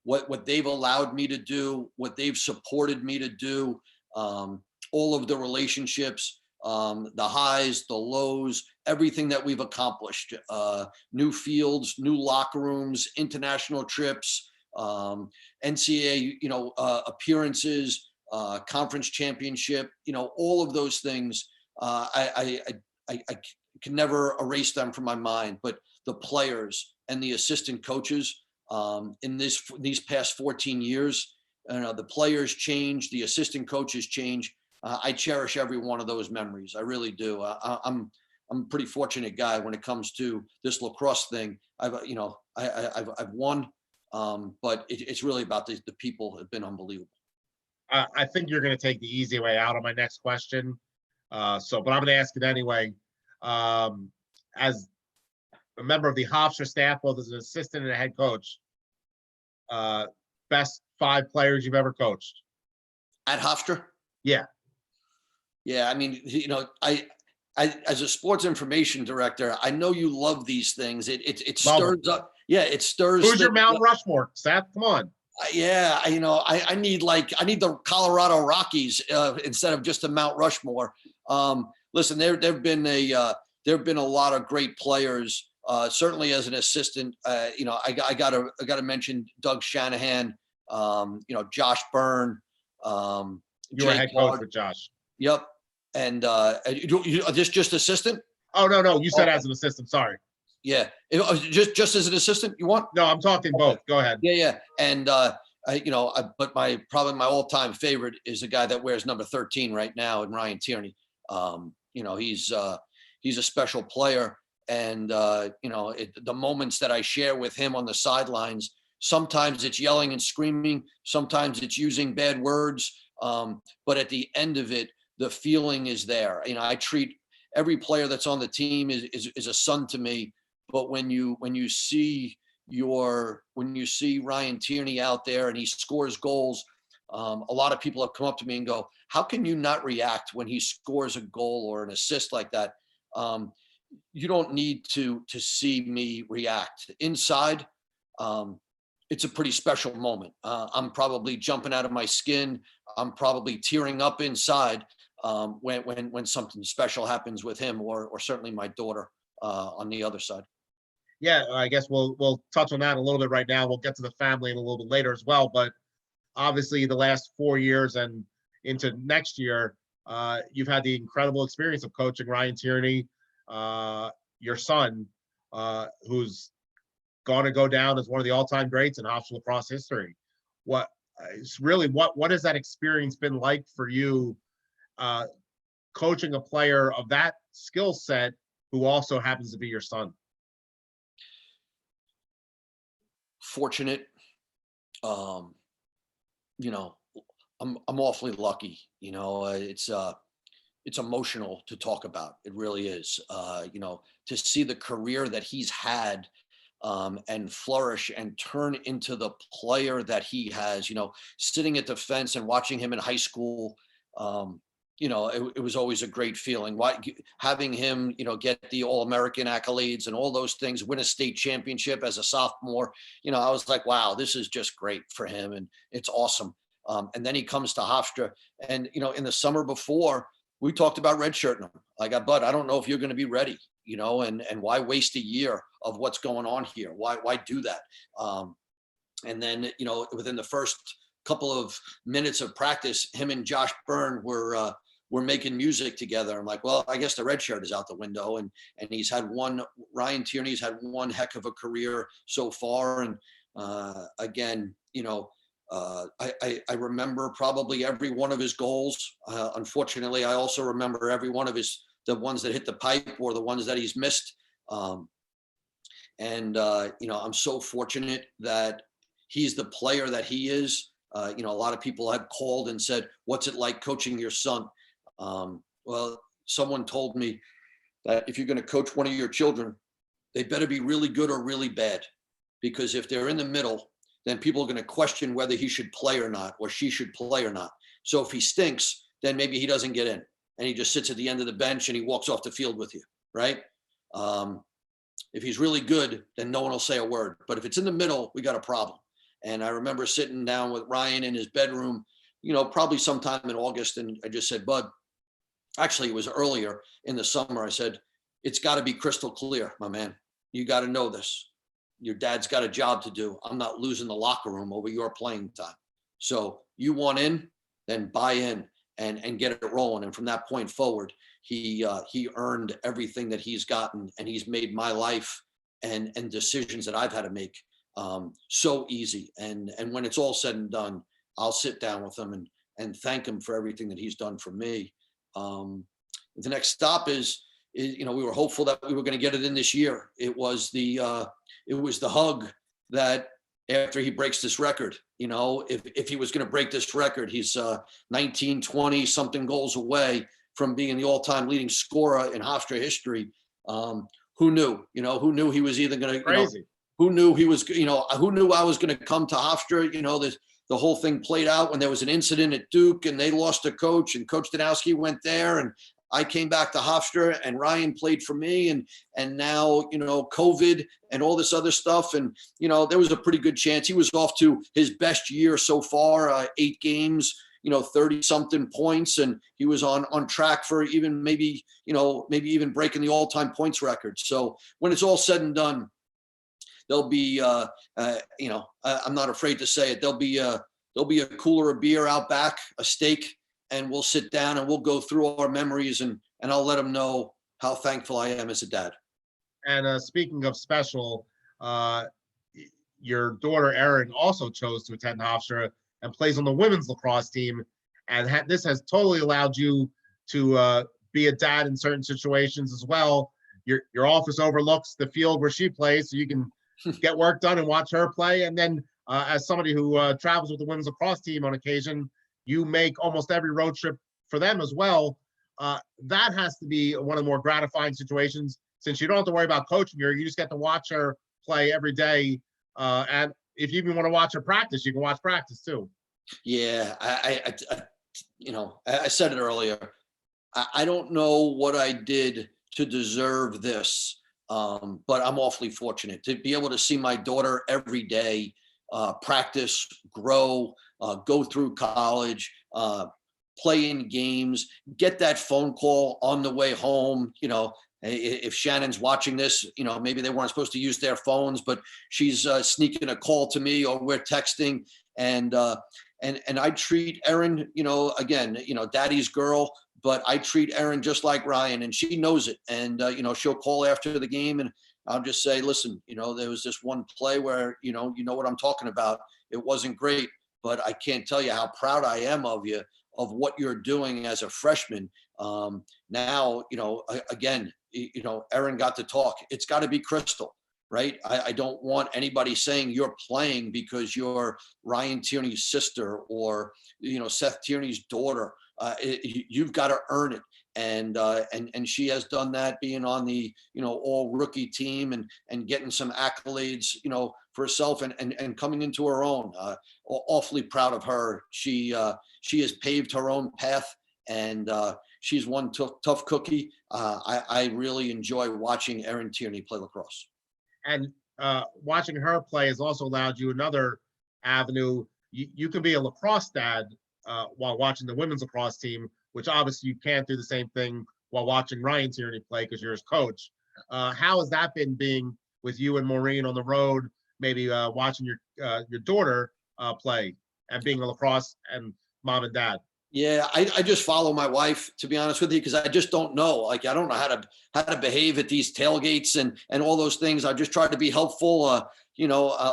B: What they've allowed me to do, what they've supported me to do, all of the relationships, the highs, the lows, everything that we've accomplished, new fields, new locker rooms, international trips, NCAA, appearances, conference championship, all of those things. I can never erase them from my mind, but the players and the assistant coaches in these past 14 years, the players change, the assistant coaches change. I cherish every one of those memories. I really do. I'm a pretty fortunate guy when it comes to this lacrosse thing. I've won, but it's really about the people have been unbelievable.
A: I think you're going to take the easy way out on my next question. But I'm going to ask it anyway. As a member of the Hofstra staff, both as an assistant and a head coach, best 5 players you've ever coached?
B: At Hofstra?
A: Yeah.
B: Yeah, I mean, I as a sports information director, I know you love these things. It stirs up. Yeah, it stirs.
A: Who's your Mount Rushmore, Seth? Come on.
B: Yeah, I need the Colorado Rockies instead of just a Mount Rushmore. Listen, there've been a lot of great players. Certainly as an assistant, I gotta mention Doug Shanahan. Josh Byrne.
A: You were a head coach with Josh.
B: Yep. And just assistant?
A: Oh, no. You said as an assistant. Sorry.
B: Yeah. Just as an assistant, you want?
A: No, I'm talking both. Go ahead.
B: Yeah. And, but probably my all-time favorite is the guy that wears number 13 right now, and Ryan Tierney. He's a special player. And, the moments that I share with him on the sidelines, sometimes it's yelling and screaming. Sometimes it's using bad words. But at the end of it, the feeling is there. I treat every player that's on the team is a son to me. But when you see Ryan Tierney out there and he scores goals, a lot of people have come up to me and go, "How can you not react when he scores a goal or an assist like that?" You don't need to see me react. Inside, it's a pretty special moment. I'm probably jumping out of my skin. I'm probably tearing up inside when something special happens with him, or certainly my daughter on the other side.
A: Yeah, I guess we'll touch on that a little bit right now. We'll get to the family a little bit later as well. But obviously, the last 4 years and into next year, you've had the incredible experience of coaching Ryan Tierney, your son, who's going to go down as one of the all-time greats in Hofstra lacrosse history. What has that experience been like for you, coaching a player of that skill set who also happens to be your son?
B: Fortunate, I'm awfully lucky. It's emotional to talk about. It really is. To see the career that he's had, and flourish and turn into the player that he has. Sitting at the fence and watching him in high school. It was always a great feeling. Having him, get the All-American accolades and all those things, win a state championship as a sophomore. I was like, wow, this is just great for him, and it's awesome. And then he comes to Hofstra, and in the summer before, we talked about redshirting him. Like, Bud, I don't know if you're going to be ready. And why waste a year of what's going on here? Why do that? And then, within the first couple of minutes of practice, him and Josh Byrne were making music together. I'm like, well, I guess the red shirt is out the window. And Ryan Tierney's had one heck of a career so far. And again, I remember probably every one of his goals. Unfortunately, I also remember every one of the ones that hit the pipe or the ones that he's missed. I'm so fortunate that he's the player that he is. A lot of people have called and said, what's it like coaching your son? Well, someone told me that if you're going to coach one of your children, they better be really good or really bad, because if they're in the middle, then people are going to question whether he should play or not, or she should play or not. So if he stinks, then maybe he doesn't get in, and he just sits at the end of the bench and he walks off the field with you, right? If he's really good, then no one will say a word. But if it's in the middle, we got a problem. And I remember sitting down with Ryan in his bedroom, probably sometime in August, and I just said, Bud, actually it was earlier in the summer, I said, it's got to be crystal clear, my man. You got to know this. Your dad's got a job to do. I'm not losing the locker room over your playing time. So you want in, then buy in and get it rolling. And from that point forward, he earned everything that he's gotten, and he's made my life and decisions that I've had to make so easy. And when it's all said and done, I'll sit down with him and thank him for everything that he's done for me. The next stop is we were hopeful that we were going to get it in this year. It was the hug that after he breaks this record, if he was going to break this record, he's 19, 20 something goals away from being the all-time leading scorer in Hofstra history. Who knew? Who knew he was either going to?
A: Crazy.
B: Who knew he was? Who knew I was going to come to Hofstra? The whole thing played out when there was an incident at Duke and they lost a coach, and Coach Danowsky went there, and I came back to Hofstra, and Ryan played for me, and now, COVID and all this other stuff. And, there was a pretty good chance he was off to his best year so far, 8 games, 30 something points. And he was on track for even maybe even breaking the all-time points record. So when it's all said and done, there'll be, I'm not afraid to say it. There'll be a cooler of beer out back, a steak, and we'll sit down and we'll go through our memories, and I'll let him know how thankful I am as a dad. And
A: speaking of special, your daughter Erin also chose to attend Hofstra and plays on the women's lacrosse team. And this has totally allowed you to be a dad in certain situations as well. Your office overlooks the field where she plays, so you can get work done and watch her play. And then as somebody who travels with the women's lacrosse team on occasion, you make almost every road trip for them as well. That has to be one of the more gratifying situations, since you don't have to worry about coaching her. You just get to watch her play every day. And if you even want to watch her practice, you can watch practice too.
B: Yeah, I said it earlier. I don't know what I did to deserve this, but I'm awfully fortunate to be able to see my daughter every day, practice, grow, go through college, play in games, get that phone call on the way home. If Shannon's watching this, maybe they weren't supposed to use their phones, but she's sneaking a call to me, or we're texting, and I treat Erin, again, daddy's girl, but I treat Erin just like Ryan, and she knows it. And, she'll call after the game, and I'll just say, listen, there was this one play where, you know what I'm talking about. It wasn't great, but I can't tell you how proud I am of you, of what you're doing as a freshman. Now, again, Erin got to talk. It's got to be crystal, right? I don't want anybody saying you're playing because you're Ryan Tierney's sister or, Seth Tierney's daughter. You've got to earn it. And she has done that, being on the all rookie team and getting some accolades for herself and coming into her own. Awfully proud of her. She has paved her own path, and she's one tough cookie. I really enjoy watching Erin Tierney play lacrosse.
A: And watching her play has also allowed you another avenue. You can be a lacrosse dad while watching the women's lacrosse team, which obviously you can't do the same thing while watching Ryan Tierney play because you're his coach. How has that been, being with you and Maureen on the road, maybe watching your daughter play and being a lacrosse and mom and dad?
B: Yeah, I just follow my wife, to be honest with you, because I just don't know. Like, I don't know how to behave at these tailgates and all those things. I just try to be helpful.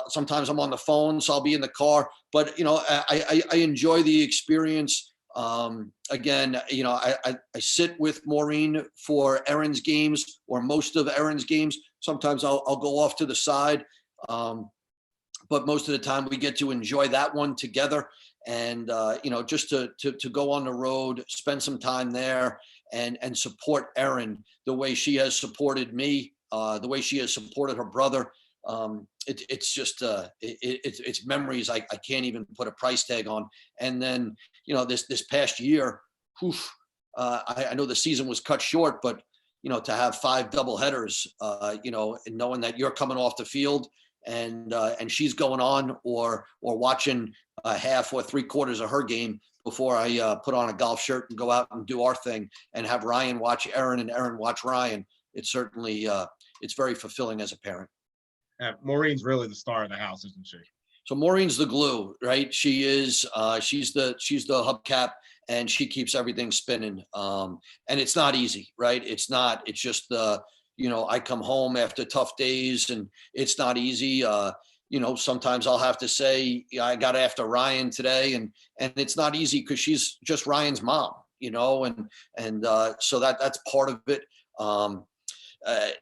B: Sometimes I'm on the phone, so I'll be in the car. But I enjoy the experience. Again, I sit with Maureen for Erin's games, or most of Erin's games. Sometimes I'll go off to the side, but most of the time we get to enjoy that one together. And just to go on the road, spend some time there, and support Erin the way she has supported me, the way she has supported her brother. It's just it's memories I can't even put a price tag on. And then this past year, I know the season was cut short, but to have 5 double headers, and knowing that you're coming off the field and she's going on or watching half or 3/4 of her game before I put on a golf shirt and go out and do our thing, and have Ryan watch Erin and Erin watch Ryan. It's certainly it's very fulfilling as a parent.
A: Maureen's really the star of the house, isn't she?
B: So Maureen's the glue, right? She is. She's the hubcap, and she keeps everything spinning. And it's not easy, right? It's not. It's just I come home after tough days, and it's not easy. Sometimes I'll have to say, I got after Ryan today, and it's not easy because she's just Ryan's mom, and so that's part of it.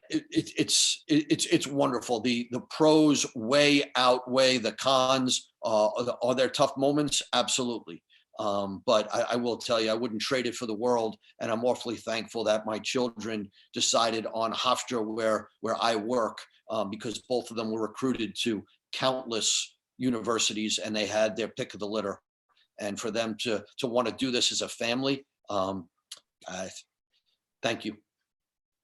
B: It's wonderful. The pros way outweigh the cons. Are there tough moments? Absolutely. But I will tell you, I wouldn't trade it for the world. And I'm awfully thankful that my children decided on Hofstra, where I work, because both of them were recruited to countless universities, and they had their pick of the litter. And for them to want to do this as a family, thank you.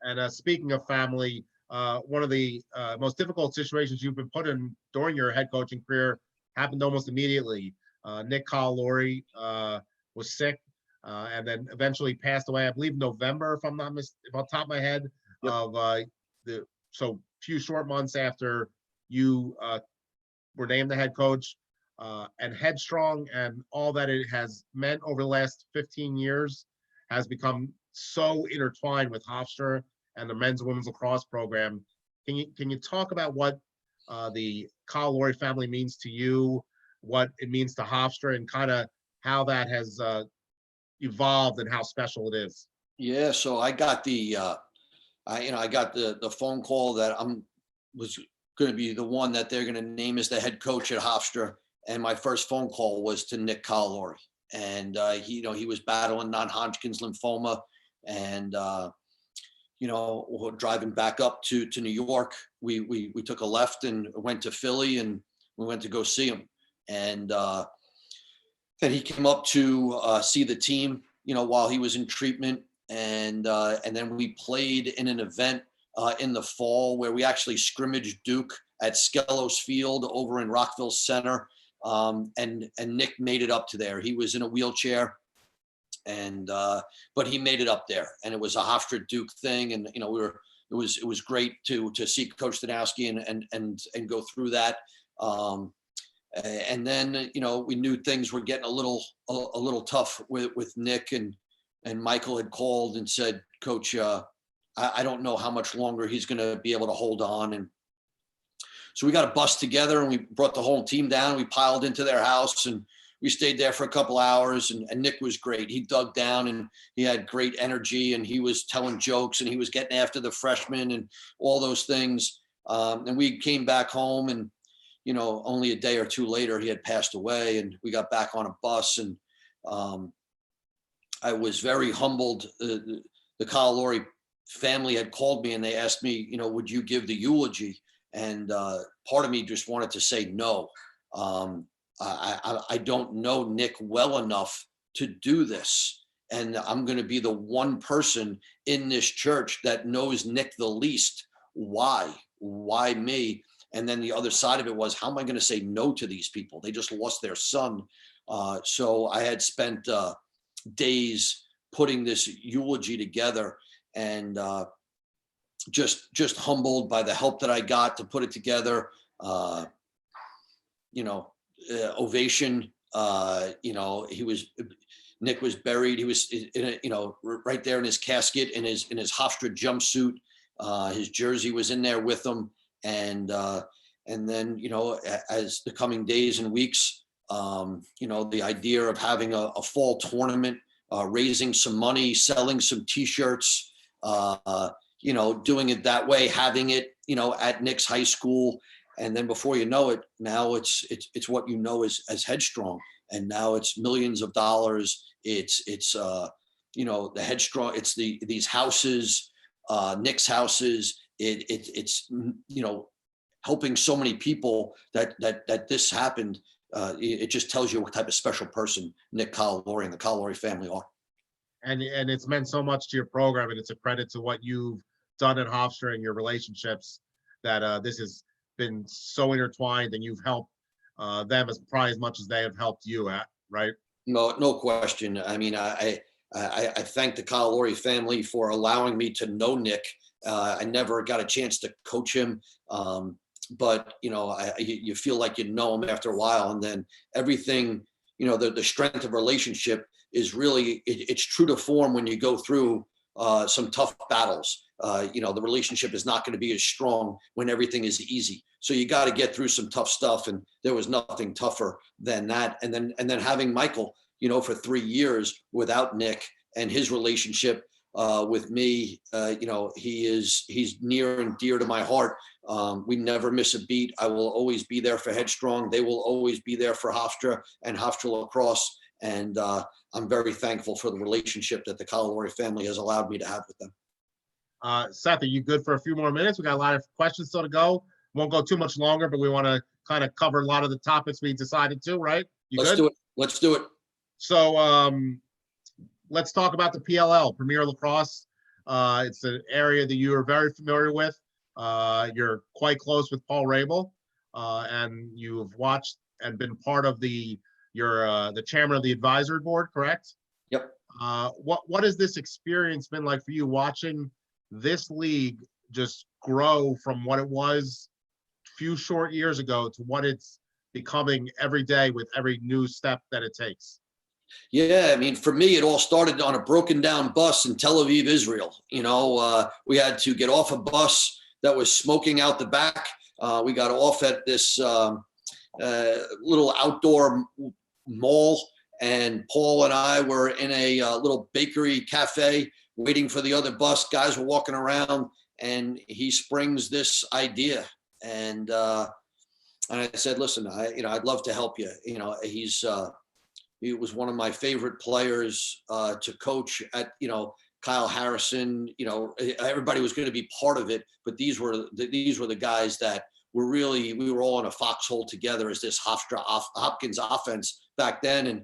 A: And speaking of family, one of the most difficult situations you've been put in during your head coaching career happened almost immediately. Nick Calalori was sick, and then eventually passed away, I believe November, if I'm not if off the top of my head. Yep. So few short months after you were named the head coach, and Headstrong and all that it has meant over the last 15 years has become so intertwined with Hofstra and the men's and women's lacrosse program. Can you talk about what the Calalori family means to you, what it means to Hofstra, and kind of how that has evolved and how special it is?
B: Yeah, so I got I got the phone call that was going to be the one that they're going to name as the head coach at Hofstra, and my first phone call was to Nick Calalori, and he was battling non-Hodgkin's lymphoma, and driving back up to New York, we took a left and went to Philly, and we went to go see him, and then he came up to see the team, while he was in treatment, and then we played in an event in the fall where we actually scrimmaged Duke at Skelos Field over in Rockville Center, and Nick made it up to there. He was in a wheelchair, and but he made it up there, and it was a Hofstra Duke thing, and it was great to see Coach Danowsky and go through that. And then we knew things were getting a little tough with Nick, and Michael had called and said, Coach, I don't know how much longer he's going to be able to hold on. And so we got a bus together, and we brought the whole team down. We piled into their house, and we stayed there for a couple hours, and Nick was great. He dug down, and he had great energy, and he was telling jokes, and he was getting after the freshmen and all those things. And we came back home, and, only a day or two later, he had passed away, and we got back on a bus, and I was very humbled. The Kyle family had called me and they asked me, would you give the eulogy? And part of me just wanted to say no. I don't know Nick well enough to do this. And I'm going to be the one person in this church that knows Nick the least. Why? Why me? And then the other side of it was, how am I going to say no to these people? They just lost their son. So I had spent days putting this eulogy together, and just humbled by the help that I got to put it together. Ovation. Nick was buried. He was right there in his casket, in his Hofstra jumpsuit. His jersey was in there with him, and then as the coming days and weeks, the idea of having a fall tournament, raising some money, selling some T-shirts, doing it that way, having it, at Nick's high school. And then before you know it, now it's what as Headstrong. And now it's millions of dollars. It's the Headstrong, it's these houses, Nick's houses. It's helping so many people that this happened. It just tells you what type of special person Nick Kyle and the Kyle family are.
A: And it's meant so much to your program, and it's a credit to what you've done at Hofstra and your relationships, that this has been so intertwined, and you've helped them probably as much as they have helped you right?
B: No question. I mean, I thank the Kyle family for allowing me to know Nick. I never got a chance to coach him. But you feel like you know him after a while, and then everything, the strength of relationship is really, it's true to form when you go through some tough battles. The relationship is not going to be as strong when everything is easy. So you got to get through some tough stuff, and there was nothing tougher than that. And then having Michael, for 3 years without Nick, and his relationship with me, he's near and dear to my heart. We never miss a beat. I will always be there for Headstrong. They will always be there for Hofstra and Hofstra Lacrosse. And I'm very thankful for the relationship that the Kyle family has allowed me to have with them.
A: Seth, are you good for a few more minutes? We got a lot of questions still to go. Won't go too much longer, but we want to kind of cover a lot of the topics we decided to, right?
B: Let's do it. Let's do it.
A: So let's talk about the PLL, Premier Lacrosse. It's an area that you are very familiar with. You're quite close with Paul Rabel, and you've watched and been part of you're the chairman of the advisory board, correct?
B: Yep.
A: What has this experience been like for you, watching this league just grow from what it was a few short years ago to what it's becoming every day with every new step that it takes?
B: Yeah, I mean, for me, it all started on a broken down bus in Tel Aviv, Israel. We had to get off a bus that was smoking out the back. We got off at this little outdoor mall, and Paul and I were in a little bakery cafe waiting for the other bus. Guys were walking around, and he springs this idea. And I said, listen, I'd love to help you. He was one of my favorite players to coach at, Kyle Harrison. Everybody was going to be part of it, but these were the guys that we were all in a foxhole together as this Hopkins offense back then.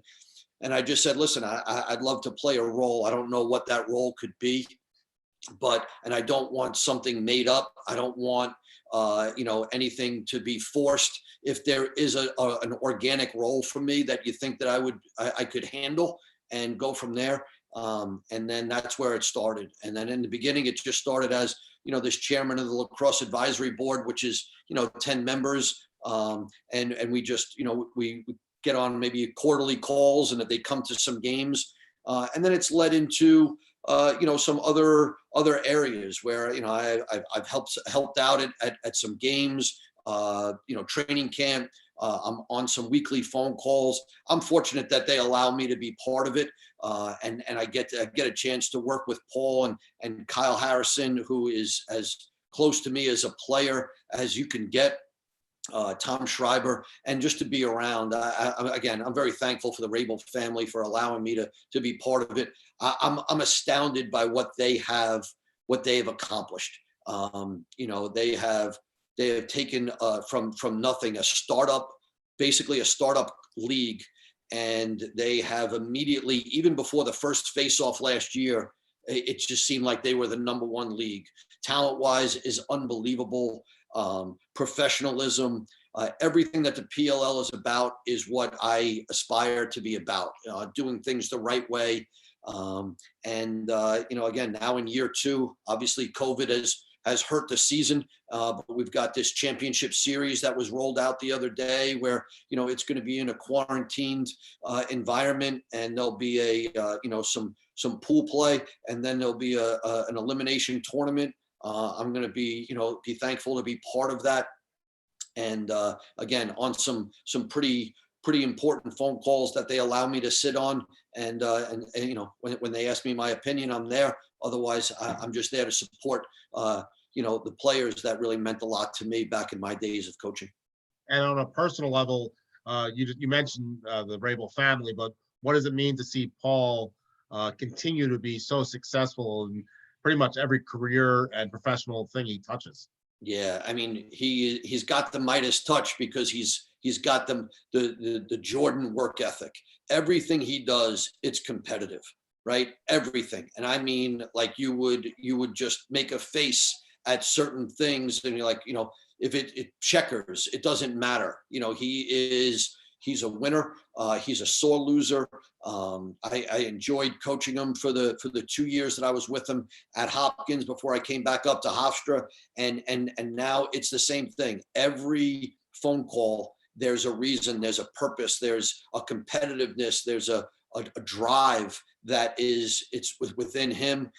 B: And I just said, listen, I'd love to play a role. I don't know what that role could be, and I don't want something made up. I don't want, anything to be forced. If there is an organic role for me that you think that I could handle, and go from there. And then that's where it started. And then in the beginning, it just started as, this chairman of the Lacrosse Advisory Board, which is, 10 members. And we just, we get on maybe quarterly calls, and that they come to some games. And then it's led into, some other areas where, I've helped out at some games, training camp. I'm on some weekly phone calls. I'm fortunate that they allow me to be part of it. And I get a chance to work with Paul and Kyle Harrison, who is as close to me as a player as you can get. Tom Schreiber, and just to be around. Again, I'm very thankful for the Rabel family for allowing me to be part of it. I'm astounded by what they've accomplished. They have taken from nothing, basically a startup league, and they have immediately, even before the first face-off last year, it just seemed like they were the #1 league. Talent-wise is unbelievable. Professionalism, everything that the PLL is about is what I aspire to be about, doing things the right way. Again, now in year 2, obviously COVID has hurt the season, but we've got this championship series that was rolled out the other day where, it's going to be in a quarantined environment, and there'll be some pool play, and then there'll be an elimination tournament. I'm going to be thankful to be part of that. And again, on some pretty important phone calls that they allow me to sit on. And when they ask me my opinion, I'm there. Otherwise, I'm just there to support, the players that really meant a lot to me back in my days of coaching.
A: And on a personal level, you mentioned the Rabel family, but what does it mean to see Paul continue to be so successful in pretty much every career and professional thing he touches?
B: Yeah, I mean, he's got the Midas touch because he's got the Jordan work ethic. Everything he does, it's competitive, right? Everything. And I mean, like you would just make a face at certain things, and you're like, if it checkers, it doesn't matter. He's a winner. He's a sore loser. I enjoyed coaching him for the 2 years that I was with him at Hopkins before I came back up to Hofstra. And now it's the same thing. Every phone call, there's a reason, there's a purpose, there's a competitiveness, there's a drive that it's within him.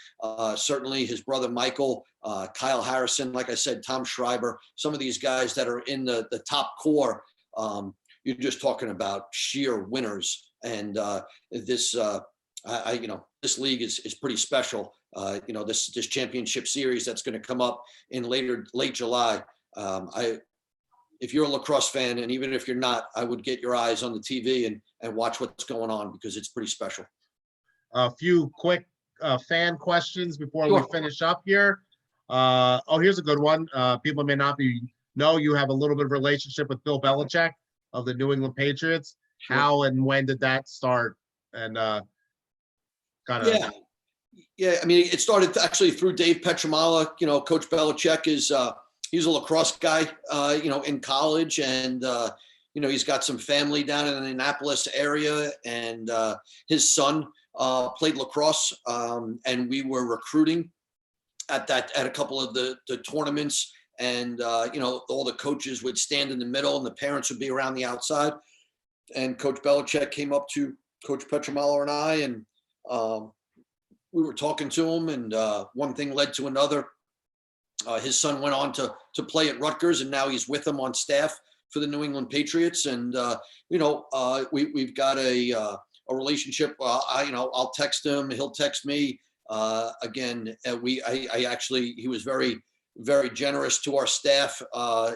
B: Certainly his brother Michael, Kyle Harrison, like I said, Tom Schreiber, some of these guys that are in the top core. You're just talking about sheer winners, and this league is pretty special. This championship series that's going to come up in late July. If you're a lacrosse fan, and even if you're not, I would get your eyes on the TV and watch what's going on, because it's pretty special.
A: A few quick fan questions before
B: Sure.
A: we finish up here. Here's a good one. People may not know you have a little bit of relationship with Bill Belichick of the New England Patriots.
B: Sure.
A: How and when did that start? And
B: Yeah. I mean, it started actually through Dave Petramala. Coach Belichick he's a lacrosse guy, in college, and he's got some family down in the Annapolis area, and his son played lacrosse, and we were recruiting at a couple of the tournaments. And, all the coaches would stand in the middle and the parents would be around the outside. And Coach Belichick came up to Coach Petramala and I, and we were talking to him, and one thing led to another. His son went on to play at Rutgers, and now he's with them on staff for the New England Patriots. And, we've got a relationship. I'll text him, he'll text me. He was very, very generous to our staff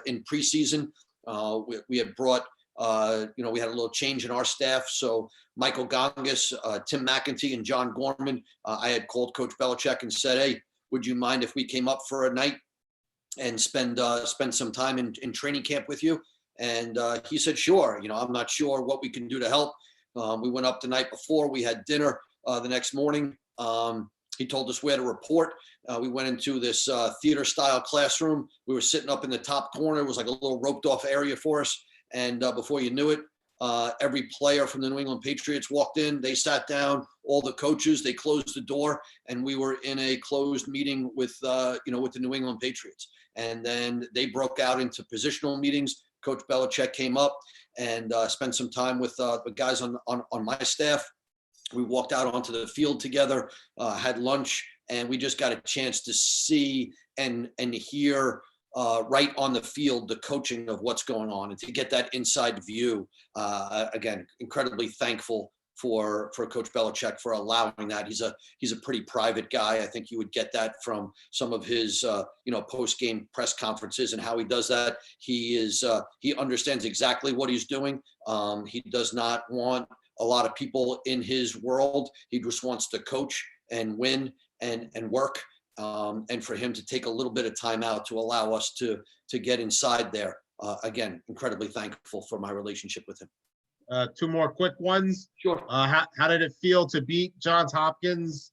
B: in preseason. We had brought, we had a little change in our staff. So Michael Gongas, Tim McEntee, and John Gorman, I had called Coach Belichick and said, hey, would you mind if we came up for a night and spend some time in training camp with you? And he said, sure. I'm not sure what we can do to help. We went up the night before. We had dinner the next morning. He told us where to report. We went into this theater-style classroom. We were sitting up in the top corner. It was like a little roped-off area for us. And before you knew it, every player from the New England Patriots walked in. They sat down. All the coaches. They closed the door, and we were in a closed meeting with the New England Patriots. And then they broke out into positional meetings. Coach Belichick came up and spent some time with the guys on my staff. We walked out onto the field together, had lunch, and we just got a chance to see and hear right on the field the coaching of what's going on, and to get that inside view. Again, incredibly thankful for Coach Belichick for allowing that. He's a pretty private guy. I think you would get that from some of his post-game press conferences and how he does that. He understands exactly what he's doing. He does not want a lot of people in his world. He just wants to coach and win and work. And for him to take a little bit of time out to allow us to get inside there. Again, incredibly thankful for my relationship with him.
A: Two more quick ones.
B: Sure.
A: How did it feel to beat Johns Hopkins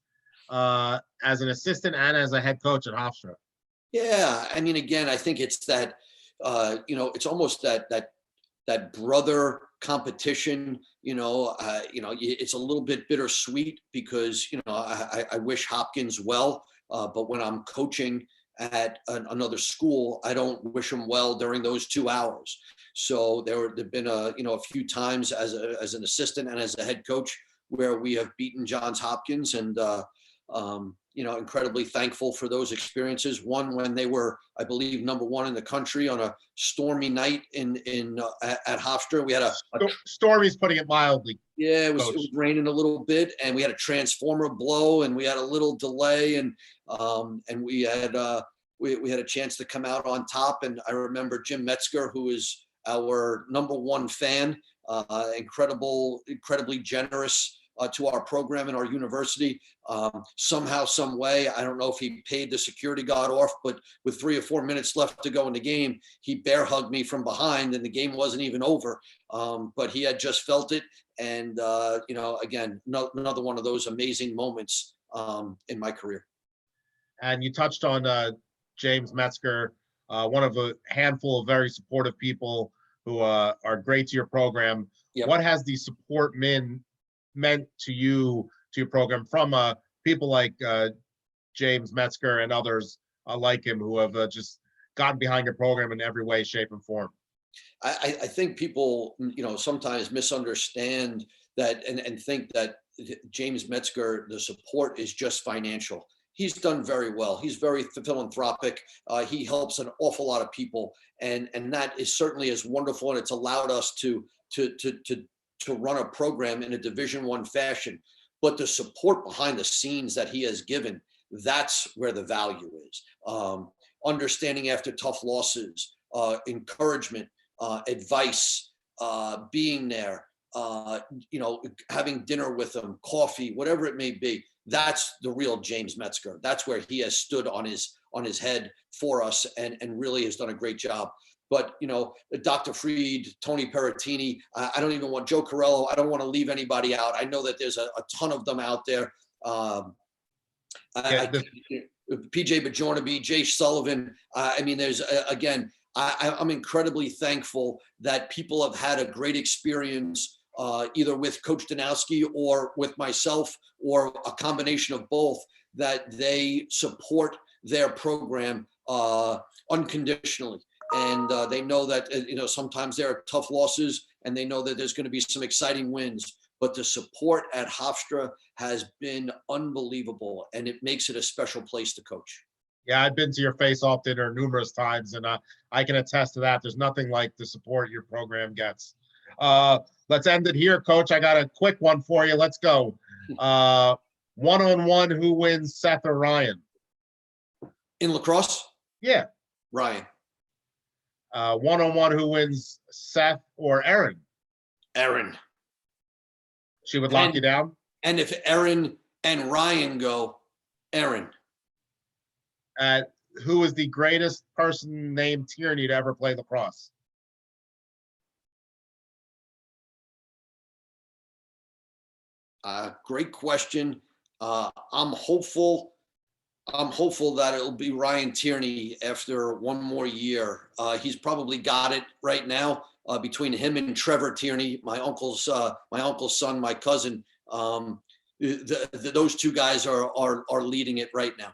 A: as an assistant and as a head coach at Hofstra?
B: Yeah, I mean, again, I think it's that, it's almost that brother competition. It's a little bit bittersweet because I wish Hopkins well, but when I'm coaching at another school, I don't wish them well during those 2 hours. So there've been a few times as an assistant and as a head coach where we have beaten Johns Hopkins, and incredibly thankful for those experiences. One when they were, I believe, #1 in the country on a stormy night at Hofstra. We had
A: Stormy's putting it mildly.
B: Yeah, it was raining a little bit, and we had a transformer blow, and we had a little delay, and we had a chance to come out on top. And I remember Jim Metzger, who is our #1 fan, incredibly generous to our program and our university. Somehow, some way, I don't know if he paid the security guard off, but with 3 or 4 minutes left to go in the game, he bear hugged me from behind, and the game wasn't even over. But he had just felt it. And, again, another one of those amazing moments in my career.
A: And you touched on James Metzger, one of a handful of very supportive people who are great to your program. Yep. What has the support meant to you, to your program, from people like James Metzger and others like him who have just gotten behind your program in every way, shape, and form?
B: I think people, sometimes misunderstand that and think that James Metzger, the support is just financial. He's done very well. He's very philanthropic. He helps an awful lot of people, and that is certainly is wonderful. And it's allowed us to run a program in a Division I fashion. But the support behind the scenes that he has given, that's where the value is. Understanding after tough losses, encouragement, advice, being there, having dinner with them, coffee, whatever it may be. That's the real James Metzger. That's where he has stood on his head for us and really has done a great job. But, Dr. Freed, Tony Perettini, I don't even want Joe Corello. I don't want to leave anybody out. I know that there's a ton of them out there. PJ Bajornaby, Jay Sullivan. There's, again, I'm incredibly thankful that people have had a great experience either with Coach Danowsky or with myself or a combination of both, that they support their program unconditionally. And they know that, sometimes there are tough losses, and they know that there's going to be some exciting wins. But the support at Hofstra has been unbelievable, and it makes it a special place to coach.
A: Yeah, I've been to your face-off dinner numerous times, and I can attest to that. There's nothing like the support your program gets. Let's end it here, Coach. I got a quick one for you. Let's go. One-on-one, who wins, Seth or Ryan?
B: In lacrosse?
A: Yeah.
B: Ryan.
A: One-on-one, who wins, Seth or Erin?
B: Erin.
A: She would lock you down?
B: And if Erin and Ryan go, Erin.
A: Who is the greatest person named Tierney to ever play lacrosse?
B: Great question. I'm hopeful that it'll be Ryan Tierney after one more year. He's probably got it right now between him and Trevor Tierney, my uncle's son, my cousin. Those two guys are leading it right now.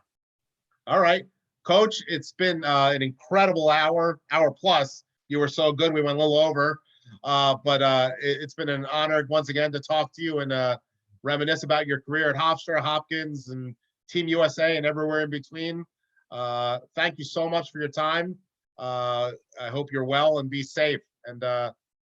A: All right, Coach, it's been an incredible hour plus. You were so good. We went a little over, but it's been an honor once again to talk to you and reminisce about your career at Hofstra, Hopkins, and Team USA and everywhere in between. Thank you so much for your time. I hope you're well and be safe. And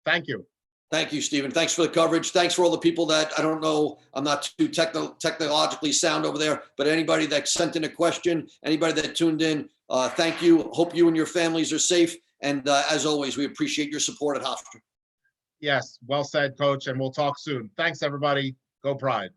A: thank you.
B: Thank you, Stephen. Thanks for the coverage. Thanks for all the people that, I don't know, I'm not too technologically sound over there, but anybody that sent in a question, anybody that tuned in, thank you. Hope you and your families are safe. And as always, we appreciate your support at Hofstra.
A: Yes, well said, Coach, and we'll talk soon. Thanks, everybody. Go Pride.